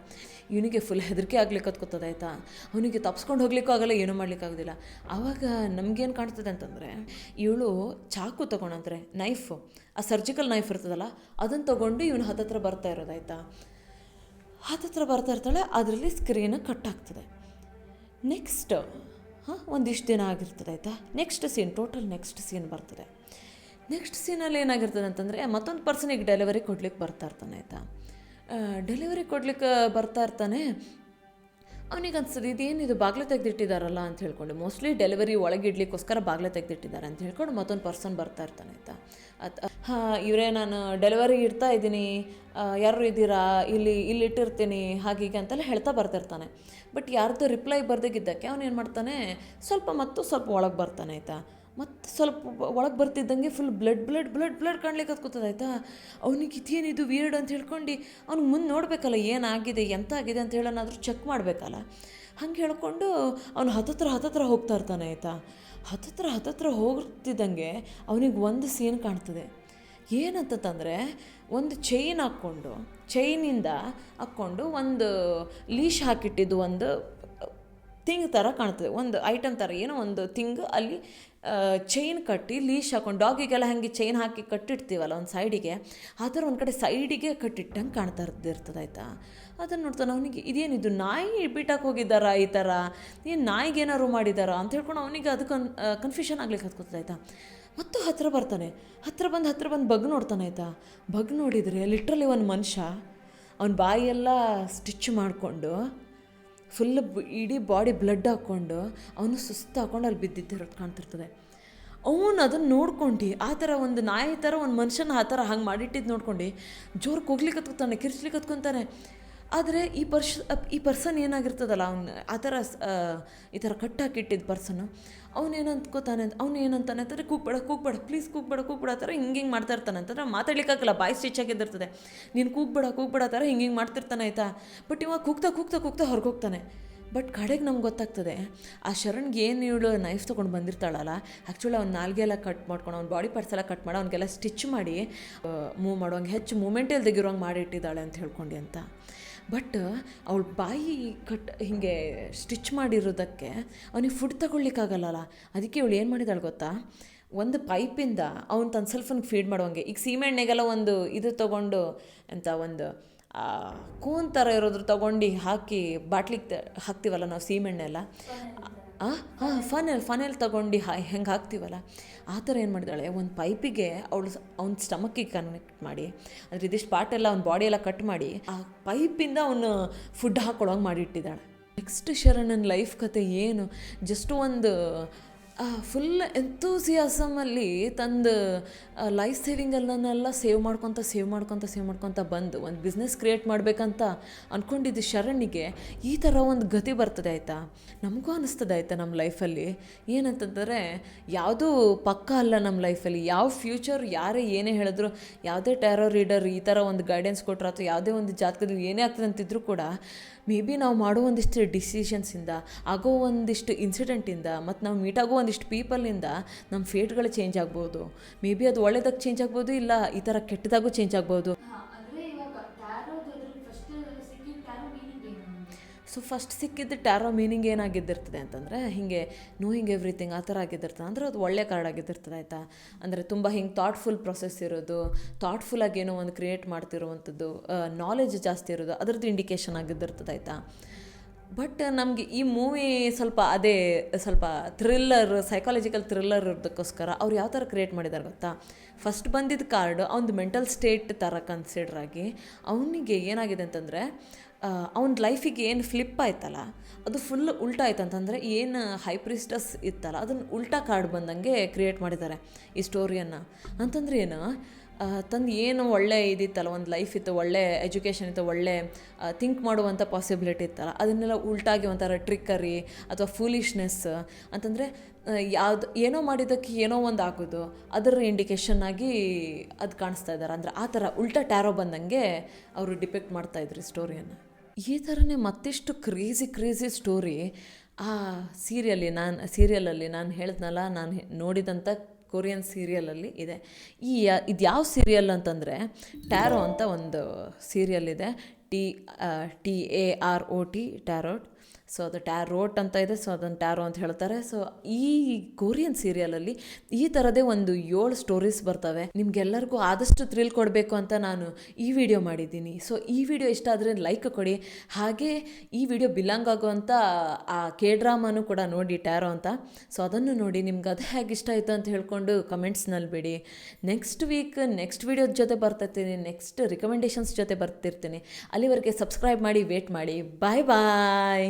ಇವನಿಗೆ ಫುಲ್ ಹೆದರಿಕೆ ಆಗ್ಲಿಕ್ಕೆ ಹತ್ಕೋತದೆ ಆಯಿತಾ. ಅವನಿಗೆ ತಪ್ಸ್ಕೊಂಡು ಹೋಗ್ಲಿಕ್ಕೂ ಆಗಲ್ಲ, ಏನೂ ಮಾಡ್ಲಿಕ್ಕಾಗೋದಿಲ್ಲ. ಆವಾಗ ನಮಗೇನು ಕಾಣ್ತದೆ ಅಂತಂದರೆ, ಇವಳು ಚಾಕು ತೊಗೊಂಡಂದ್ರೆ ನೈಫು, ಆ ಸರ್ಜಿಕಲ್ ನೈಫ್ ಇರ್ತದಲ್ಲ ಅದನ್ನು ತೊಗೊಂಡು ಇವನು ಹತ್ತತ್ರ ಬರ್ತಾ ಇರೋದಾಯ್ತಾ. ಹತ್ತತ್ರ ಬರ್ತಾ ಇರ್ತಾಳೆ, ಅದರಲ್ಲಿ ಸ್ಕ್ರೀನ್ ಕಟ್ ಆಗ್ತದೆ. ನೆಕ್ಸ್ಟ್ ಒಂದಿಷ್ಟು ದಿನ ಆಗಿರ್ತದೆ ಆಯಿತಾ. ನೆಕ್ಸ್ಟ್ ಸೀನ್ ಬರ್ತದೆ. ನೆಕ್ಸ್ಟ್ ಸೀನಲ್ಲಿ ಏನಾಗಿರ್ತದೆ ಅಂತಂದರೆ, ಮತ್ತೊಂದು ಪರ್ಸನಿಗೆ ಡೆಲಿವರಿ ಕೊಡ್ಲಿಕ್ಕೆ ಬರ್ತಾ ಇರ್ತಾನೆ ಆಯಿತಾ. ಡೆಲಿವರಿ ಕೊಡ್ಲಿಕ್ಕೆ ಬರ್ತಾ ಇರ್ತಾನೆ. ಅವನಿಗೆ ಅನ್ಸೋದು ಇದೇನಿದು ಬಾಗಿಲು ತೆಗೆದಿಟ್ಟಿದ್ದಾರಲ್ಲ ಅಂತ ಹೇಳ್ಕೊಂಡು, ಮೋಸ್ಟ್ಲಿ ಡೆಲಿವರಿ ಒಳಗಿಡ್ಲಿಕ್ಕೋಸ್ಕರ ಬಾಗಿಲು ತೆಗೆದಿಟ್ಟಿದ್ದಾರೆ ಅಂತ ಹೇಳ್ಕೊಂಡು ಮತ್ತೊಂದು ಪರ್ಸನ್ ಬರ್ತಾ ಇರ್ತಾನೆ ಆಯಿತಾ. ಇವರೇ, ನಾನು ಡೆಲಿವರಿ ಇಡ್ತಾ ಇದ್ದೀನಿ, ಯಾರು ಇದ್ದೀರಾ, ಇಲ್ಲಿ ಇಟ್ಟಿರ್ತೀನಿ ಹೀಗೆ ಅಂತೆಲ್ಲ ಹೇಳ್ತಾ ಬರ್ತಿರ್ತಾನೆ. ಬಟ್ ಯಾರ್ದು ರಿಪ್ಲೈ ಬರ್ದಾಗಿದ್ದಕ್ಕೆ ಅವನೇನು ಮಾಡ್ತಾನೆ, ಸ್ವಲ್ಪ ಒಳಗೆ ಬರ್ತಾನೆ ಆಯಿತಾ. ಮತ್ತು ಸ್ವಲ್ಪ ಒಳಗೆ ಬರ್ತಿದ್ದಂಗೆ ಫುಲ್ ಬ್ಲಡ್ ಕಾಣ್ಲಿಕ್ಕೆ ಹತ್ಕೋತದೆ ಆಯಿತಾ. ಅವನಿಗೆ ಇದೇನಿದು ವಿಯರ್ಡ್ ಅಂತ ಹೇಳ್ಕೊಂಡು ಅವ್ನಿಗೆ ಮುಂದೆ ನೋಡಬೇಕಲ್ಲ, ಏನಾಗಿದೆ ಎಂತ ಆಗಿದೆ ಅಂತ ಹೇಳೋನಾದರೂ ಚೆಕ್ ಮಾಡಬೇಕಲ್ಲ. ಹಂಗೆ ಹೇಳ್ಕೊಂಡು ಅವನು ಹತ್ತತ್ರ ಹೋಗ್ತಾ ಇರ್ತಾನೆ ಆಯಿತಾ. ಹತ್ತತ್ರ ಹೋಗ್ತಿದ್ದಂಗೆ ಅವನಿಗೆ ಒಂದು ಸೀನ್ ಕಾಣ್ತದೆ. ಏನಂತಂದರೆ, ಒಂದು ಚೈನಿಂದ ಹಾಕ್ಕೊಂಡು ಒಂದು ಲೀಶ್ ಹಾಕಿಟ್ಟಿದ್ದು ಒಂದು ಥಿಂಗ್ ಥರ ಕಾಣ್ತದೆ, ಒಂದು ಐಟಮ್ ಥರ ಏನೋ ಒಂದು ಥಿಂಗ್ ಅಲ್ಲಿ ಚೈನ್ ಕಟ್ಟಿ ಲೀಶ್ ಹಾಕೊಂಡು, ಡಾಗಿಗೆಲ್ಲ ಹಾಗೆ ಚೈನ್ ಹಾಕಿ ಕಟ್ಟಿಡ್ತೀವಲ್ಲ ಒಂದು ಸೈಡಿಗೆ, ಆ ಥರ ಒಂದು ಕಡೆ ಸೈಡಿಗೆ ಕಟ್ಟಿಟ್ಟಂಗೆ ಕಾಣ್ತಾ ಇರ್ತದೆ ಆಯಿತಾ. ಅದನ್ನು ನೋಡ್ತಾನೆ. ಅವನಿಗೆ ಇದೇನಿದು ನಾಯಿ ಬಿಟ್ಟಕ್ಕೆ ಹೋಗಿದ್ದಾರಾ, ಈ ಥರ ಏನು ನಾಯಿಗೇನಾರು ಮಾಡಿದಾರಾ ಅಂತ ಹೇಳ್ಕೊಂಡು ಅವನಿಗೆ ಅದು ಕನ್ಫ್ಯೂಷನ್ ಆಗ್ಲಿಕ್ಕೆ ಹತ್ಕೋತದೆ ಆಯಿತಾ. ಮತ್ತು ಹತ್ತಿರ ಬಂದು ಬಗ್ ನೋಡ್ತಾನೆ ಆಯಿತಾ. ಬಗ್ ನೋಡಿದರೆ ಲಿಟ್ರಲಿ ಒಂದು ಮನುಷ್ಯ, ಅವನ ಬಾಯಿಯೆಲ್ಲ ಸ್ಟಿಚ್ ಮಾಡಿಕೊಂಡು ಫುಲ್ ಇಡೀ ಬಾಡಿ ಬ್ಲಡ್ ಹಾಕ್ಕೊಂಡು ಅವನು ಸುಸ್ತು ಹಾಕ್ಕೊಂಡು ಅಲ್ಲಿ ಬಿದ್ದಿದ್ದಿರೋದು ಕಾಣ್ತಿರ್ತದೆ. ಅವನು ಅದನ್ನು ನೋಡ್ಕೊಂಡು ಆ ಥರ ಒಂದು ನಾಯಿ ಥರ ಒಂದು ಮನುಷ್ಯನ ಆ ಥರ ಹಂಗೆ ಮಾಡಿಟ್ಟಿದ್ದು ನೋಡ್ಕೊಂಡು ಜೋರು ಕೂಗ್ಲಿಕ್ಕೆ ಹತ್ಕೊತಾನೆ, ಕಿರ್ಚ್ಲಿಕ್ಕೆ ಹತ್ಕೊತಾನೆ. ಆದರೆ ಈ ಪರ್ಸನ್ ಏನಾಗಿರ್ತದಲ್ಲ, ಅವ್ನು ಆ ಥರ ಈ ಥರ ಕಟ್ಟಾಕಿಟ್ಟಿದ್ದ ಪರ್ಸನ್ನು ಅವನು ಏನಂತಾನೆ ಅಂತಂದರೆ, ಕೂಗ್ಬೇಡ ಪ್ಲೀಸ್ ಕೂಗ್ಬೇಡ ಆ ಥರ ಹಿಂಗೆ ಮಾಡ್ತಾ ಇರ್ತಾನೆ ಅಂತಂದ್ರೆ ಮಾತಾಡ್ಲಿಕ್ಕಾಗಲ್ಲ, ಬಾಯಿ ಸ್ಟಿಚ್ ಆಗಿದ್ದಿರ್ತದೆ. ನೀನು ಕೂಗ್ಬೇಡ ಆ ಥರ ಹಿಂಗೆ ಮಾಡ್ತಿರ್ತಾನೆ ಆಯಿತಾ. ಬಟ್ ಇವಾಗ ಕೂಗ್ತಾ ಹೊರಗೋಗ್ತಾನೆ. ಬಟ್ ಕಡೆಗೆ ನಮ್ಗೆ ಗೊತ್ತಾಗ್ತದೆ, ಆ ಶರಣ್ಗೆ ಏನು ಇವಳು ನೈಫ್ ತೊಗೊಂಡು ಬಂದಿರ್ತಾಳಲ್ಲ, ಆ್ಯಕ್ಚುಲಿ ಅವ್ನ ನಾಲ್ಗೆಲ್ಲ ಕಟ್ ಮಾಡ್ಕೊಂಡು ಅವ್ನ ಬಾಡಿ ಪಾರ್ಟ್ಸ್ ಎಲ್ಲ ಕಟ್ ಮಾಡಿ ಅವ್ನಿಗೆಲ್ಲ ಸ್ಟಿಚ್ ಮಾಡಿ ಮೂವ್ ಮಾಡೋಂಗೆ ಹೆಚ್ಚು ಮೂಮೆಂಟ್ ಇಲ್ದಿಗಿರೋಂಗೆ ಮಾಡಿಟ್ಟಿದ್ದಾಳೆ ಅಂತ ಹೇಳ್ಕೊಂಡು ಅಂತ. ಬಟ್ ಅವಳ ಬಾಯಿ ಹೀಗೆ ಸ್ಟಿಚ್ ಮಾಡಿರೋದಕ್ಕೆ ಅವನಿಗೆ ಫುಡ್ ತಗೊಳ್ಲಿಕ್ಕಾಗಲ್ಲ. ಅದಕ್ಕೆ ಇವಳು ಏನು ಮಾಡಿದಾಳೆ ಗೊತ್ತಾ, ಒಂದು ಪೈಪಿಂದ ಅವ್ನು ತನ್ನ ಸೆಲ್ಫನ್ಗೆ ಫೀಡ್ ಮಾಡೋಂಗೆ, ಈಗ ಸೀಮೆಣ್ಣೆಗೆಲ್ಲ ಒಂದು ಇದು ತೊಗೊಂಡು ಅಂತ ಒಂದು ಕೋನ್ ಥರ ಇರೋದ್ರ ತೊಗೊಂಡು ಹಾಕಿ ಬಾಟ್ಲಿಗೆ ಹಾಕ್ತೀವಲ್ಲ ನಾವು ಸೀಮೆಣ್ಣೆ ಎಲ್ಲ, ಫನೆಲ್ ತೊಗೊಂಡು ಹೆಂಗೆ ಹಾಕ್ತೀವಲ್ಲ ಆ ಥರ ಏನು ಮಾಡಿದಾಳೆ, ಒಂದು ಪೈಪಿಗೆ ಅವ್ನ ಸ್ಟಮಕ್ಕಿಗೆ ಕನೆಕ್ಟ್ ಮಾಡಿ, ಅಂದರೆ ಇದಿಷ್ಟು ಪಾರ್ಟೆಲ್ಲ ಅವ್ನ ಬಾಡಿ ಎಲ್ಲ ಕಟ್ ಮಾಡಿ ಆ ಪೈಪಿಂದ ಅವನು ಫುಡ್ ಹಾಕ್ಕೊಳ್ಳೋಂಗೆ ಮಾಡಿಟ್ಟಿದ್ದಾಳೆ. ನೆಕ್ಸ್ಟ್ ಶರಣನ ಲೈಫ್ ಕತೆ ಏನು, ಜಸ್ಟ್ ಒಂದು ಫುಲ್ ಎಂತೂಸಿಯಾಸಮಲ್ಲಿ ತಂದು ಲೈಫ್ ಸೇವಿಂಗಲ್ಲನ್ನೆಲ್ಲ ಸೇವ್ ಮಾಡ್ಕೊತ ಬಂದು ಒಂದು ಬಿಸ್ನೆಸ್ ಕ್ರಿಯೇಟ್ ಮಾಡಬೇಕಂತ ಅಂದ್ಕೊಂಡಿದ್ದು ಶರಣಿಗೆ ಈ ಥರ ಒಂದು ಗತಿ ಬರ್ತದೆ ಆಯಿತಾ. ನಮಗೂ ಅನ್ನಿಸ್ತದೆ ಆಯಿತಾ ನಮ್ಮ ಲೈಫಲ್ಲಿ ಏನಂತಂದರೆ, ಯಾವುದೂ ಪಕ್ಕ ಅಲ್ಲ ನಮ್ಮ ಲೈಫಲ್ಲಿ. ಯಾವ ಫ್ಯೂಚರ್ ಯಾರೇ ಏನೇ ಹೇಳಿದ್ರು, ಯಾವುದೇ ಟ್ಯಾರೋ ರೀಡರ್ ಈ ಥರ ಒಂದು ಗೈಡೆನ್ಸ್ ಕೊಟ್ಟರು ಅಥವಾ ಯಾವುದೇ ಒಂದು ಜಾತಕದಲ್ಲಿ ಏನೇ ಆಗ್ತದೆ ಅಂತಿದ್ರು ಕೂಡ, ಮೇ ಬಿ ನಾವು ಮಾಡೋ ಒಂದಿಷ್ಟು ಡಿಸಿಷನ್ಸಿಂದ, ಆಗೋ ಒಂದಿಷ್ಟು ಇನ್ಸಿಡೆಂಟಿಂದ, ಮತ್ತು ನಾವು ಮೀಟ್ ಆಗೋ ಒಂದಿಷ್ಟು ಪೀಪಲಿಂದ ನಮ್ಮ ಫೇಟ್ಗಳು ಚೇಂಜ್ ಆಗ್ಬೋದು. ಮೇ ಬಿ ಅದು ಒಳ್ಳೆದಾಗಿ ಚೇಂಜ್ ಆಗ್ಬೋದು, ಇಲ್ಲ ಈ ಥರ ಕೆಟ್ಟದಾಗೂ ಚೇಂಜ್ ಆಗ್ಬೋದು. ಸೊ ಫಸ್ಟ್ ಸಿಕ್ಕಿದ್ದು ಟ್ಯಾರೋ ಮೀನಿಂಗ್ ಏನಾಗಿದ್ದಿರ್ತದೆ ಅಂತಂದರೆ, ಹೀಗೆ ನೋಯಿಂಗ್ ಎವ್ರಿಥಿಂಗ್ ಆ ಥರ ಆಗಿದ್ದಿರ್ತದೆ. ಅಂದರೆ ಅದು ಒಳ್ಳೆ ಕಾರ್ಡ್ ಆಗಿದ್ದಿರ್ತದೆ ಆಯಿತಾ. ಅಂದರೆ ತುಂಬ ಹಿಂಗೆ ಥಾಟ್ಫುಲ್ ಪ್ರೊಸೆಸ್ ಇರೋದು, ಥಾಟ್ಫುಲ್ಲಾಗಿ ಏನೋ ಒಂದು ಕ್ರಿಯೇಟ್ ಮಾಡ್ತಿರುವಂಥದ್ದು, ನಾಲೆಜ್ ಜಾಸ್ತಿ ಇರೋದು, ಅದರದ್ದು ಇಂಡಿಕೇಶನ್ ಆಗಿದ್ದಿರ್ತದೆ ಆಯಿತಾ. ಬಟ್ ನಮಗೆ ಈ ಮೂವಿ ಸ್ವಲ್ಪ ಥ್ರಿಲ್ಲರ್, ಸೈಕಾಲಜಿಕಲ್ ಥ್ರಿಲ್ಲರ್ ಇರೋದಕ್ಕೋಸ್ಕರ ಅವ್ರು ಯಾವ ಥರ ಕ್ರಿಯೇಟ್ ಮಾಡಿದ್ದಾರೆ ಗೊತ್ತಾ, ಫಸ್ಟ್ ಬಂದಿದ್ದ ಕಾರ್ಡ್ ಅವ್ನದು ಮೆಂಟಲ್ ಸ್ಟೇಟ್ ಥರ ಕನ್ಸಿಡರ್ ಆಗಿ ಅವನಿಗೆ ಏನಾಗಿದೆ ಅಂತಂದರೆ, ಅವನ ಲೈಫಿಗೆ ಏನು ಫ್ಲಿಪ್ ಆಯ್ತಲ್ಲ ಅದು ಫುಲ್ ಉಲ್ಟಾ ಆಯ್ತು ಅಂತಂದರೆ ಏನು ಹೈ ಪ್ರಿಸ್ಟಸ್ ಇತ್ತಲ್ಲ ಅದನ್ನು ಉಲ್ಟಾ ಕಾರ್ಡ್ ಬಂದಂಗೆ ಕ್ರಿಯೇಟ್ ಮಾಡಿದ್ದಾರೆ ಈ ಸ್ಟೋರಿಯನ್ನು. ಅಂತಂದ್ರೆ ಏನು, ತಂದು ಏನು ಒಳ್ಳೆ ಇದಿತ್ತಲ್ಲ, ಒಂದು ಲೈಫ್ ಇತ್ತು, ಒಳ್ಳೆ ಎಜುಕೇಷನ್ ಇತ್ತು, ಒಳ್ಳೆ ಥಿಂಕ್ ಮಾಡುವಂಥ ಪಾಸಿಬಿಲಿಟಿ ಇತ್ತಲ್ಲ, ಅದನ್ನೆಲ್ಲ ಉಲ್ಟಾಗಿ ಒಂಥರ ಟ್ರಿಕ್ಕರಿ ಅಥವಾ ಫೂಲಿಶ್ನೆಸ್ ಅಂತಂದರೆ ಯಾವುದು ಏನೋ ಮಾಡಿದ್ದಕ್ಕೆ ಏನೋ ಒಂದು ಆಗೋದು, ಅದರ ಇಂಡಿಕೇಶನ್ ಆಗಿ ಅದು ಕಾಣಿಸ್ತಾ ಇದ್ದಾರೆ. ಅಂದರೆ ಆ ಥರ ಉಲ್ಟಾ ಟ್ಯಾರೋ ಬಂದಂಗೆ ಅವರು ಡಿಪೆಕ್ಟ್ ಮಾಡ್ತಾಯಿದ್ರು ಸ್ಟೋರಿಯನ್ನು. ಈ ಥರನೇ ಮತ್ತಿಷ್ಟು ಕ್ರೇಜಿ ಸ್ಟೋರಿ ಆ ಸೀರಿಯಲಲ್ಲಿ ನಾನು ಹೇಳಿದ್ನಲ್ಲ, ನಾನು ನೋಡಿದಂಥ ಕೊರಿಯನ್ ಸೀರಿಯಲಲ್ಲಿ ಇದೆ. ಇದು ಯಾವ ಸೀರಿಯಲ್ ಅಂತಂದರೆ ಟ್ಯಾರೋ ಅಂತ ಒಂದು ಸೀರಿಯಲ್ ಇದೆ. TAROT tarot. ಸೊ ಅದು ಟ್ಯಾರೋಟ್ ಅಂತ ಇದೆ, ಸೊ ಅದನ್ನು ಟ್ಯಾರೋ ಅಂತ ಹೇಳ್ತಾರೆ. ಸೊ ಈ ಕೊರಿಯನ್ ಸೀರಿಯಲಲ್ಲಿ ಈ ಥರದೇ ಒಂದು 7 ಸ್ಟೋರೀಸ್ ಬರ್ತವೆ. ನಿಮಗೆಲ್ಲರಿಗೂ ಆದಷ್ಟು ಥ್ರಿಲ್ ಕೊಡಬೇಕು ಅಂತ ನಾನು ಈ ವಿಡಿಯೋ ಮಾಡಿದ್ದೀನಿ. ಸೊ ಈ ವಿಡಿಯೋ ಇಷ್ಟ ಆದರೆ ಲೈಕ್ ಕೊಡಿ. ಹಾಗೆ ಈ ವಿಡಿಯೋ ಬಿಲಾಂಗ್ ಆಗುವಂಥ ಆ ಡ್ರಾಮಾನು ಕೂಡ ನೋಡಿ, ಟ್ಯಾರೋ ಅಂತ. ಸೊ ಅದನ್ನು ನೋಡಿ, ನಿಮ್ಗೆ ಅದು ಹೇಗೆ ಇಷ್ಟ ಆಯಿತು ಅಂತ ಹೇಳ್ಕೊಂಡು ಕಮೆಂಟ್ಸ್ನಲ್ಲಿ ಬಿಡಿ. ನೆಕ್ಸ್ಟ್ ವೀಕ್ ನೆಕ್ಸ್ಟ್ ವಿಡಿಯೋದ ಜೊತೆ ಬರ್ತಿರ್ತೀನಿ, ನೆಕ್ಸ್ಟ್ ರಿಕಮೆಂಡೇಷನ್ಸ್ ಜೊತೆ ಬರ್ತಿರ್ತೀನಿ. ಅಲ್ಲಿವರೆಗೆ ಸಬ್ಸ್ಕ್ರೈಬ್ ಮಾಡಿ, ವೇಟ್ ಮಾಡಿ. ಬಾಯ್ ಬಾಯ್.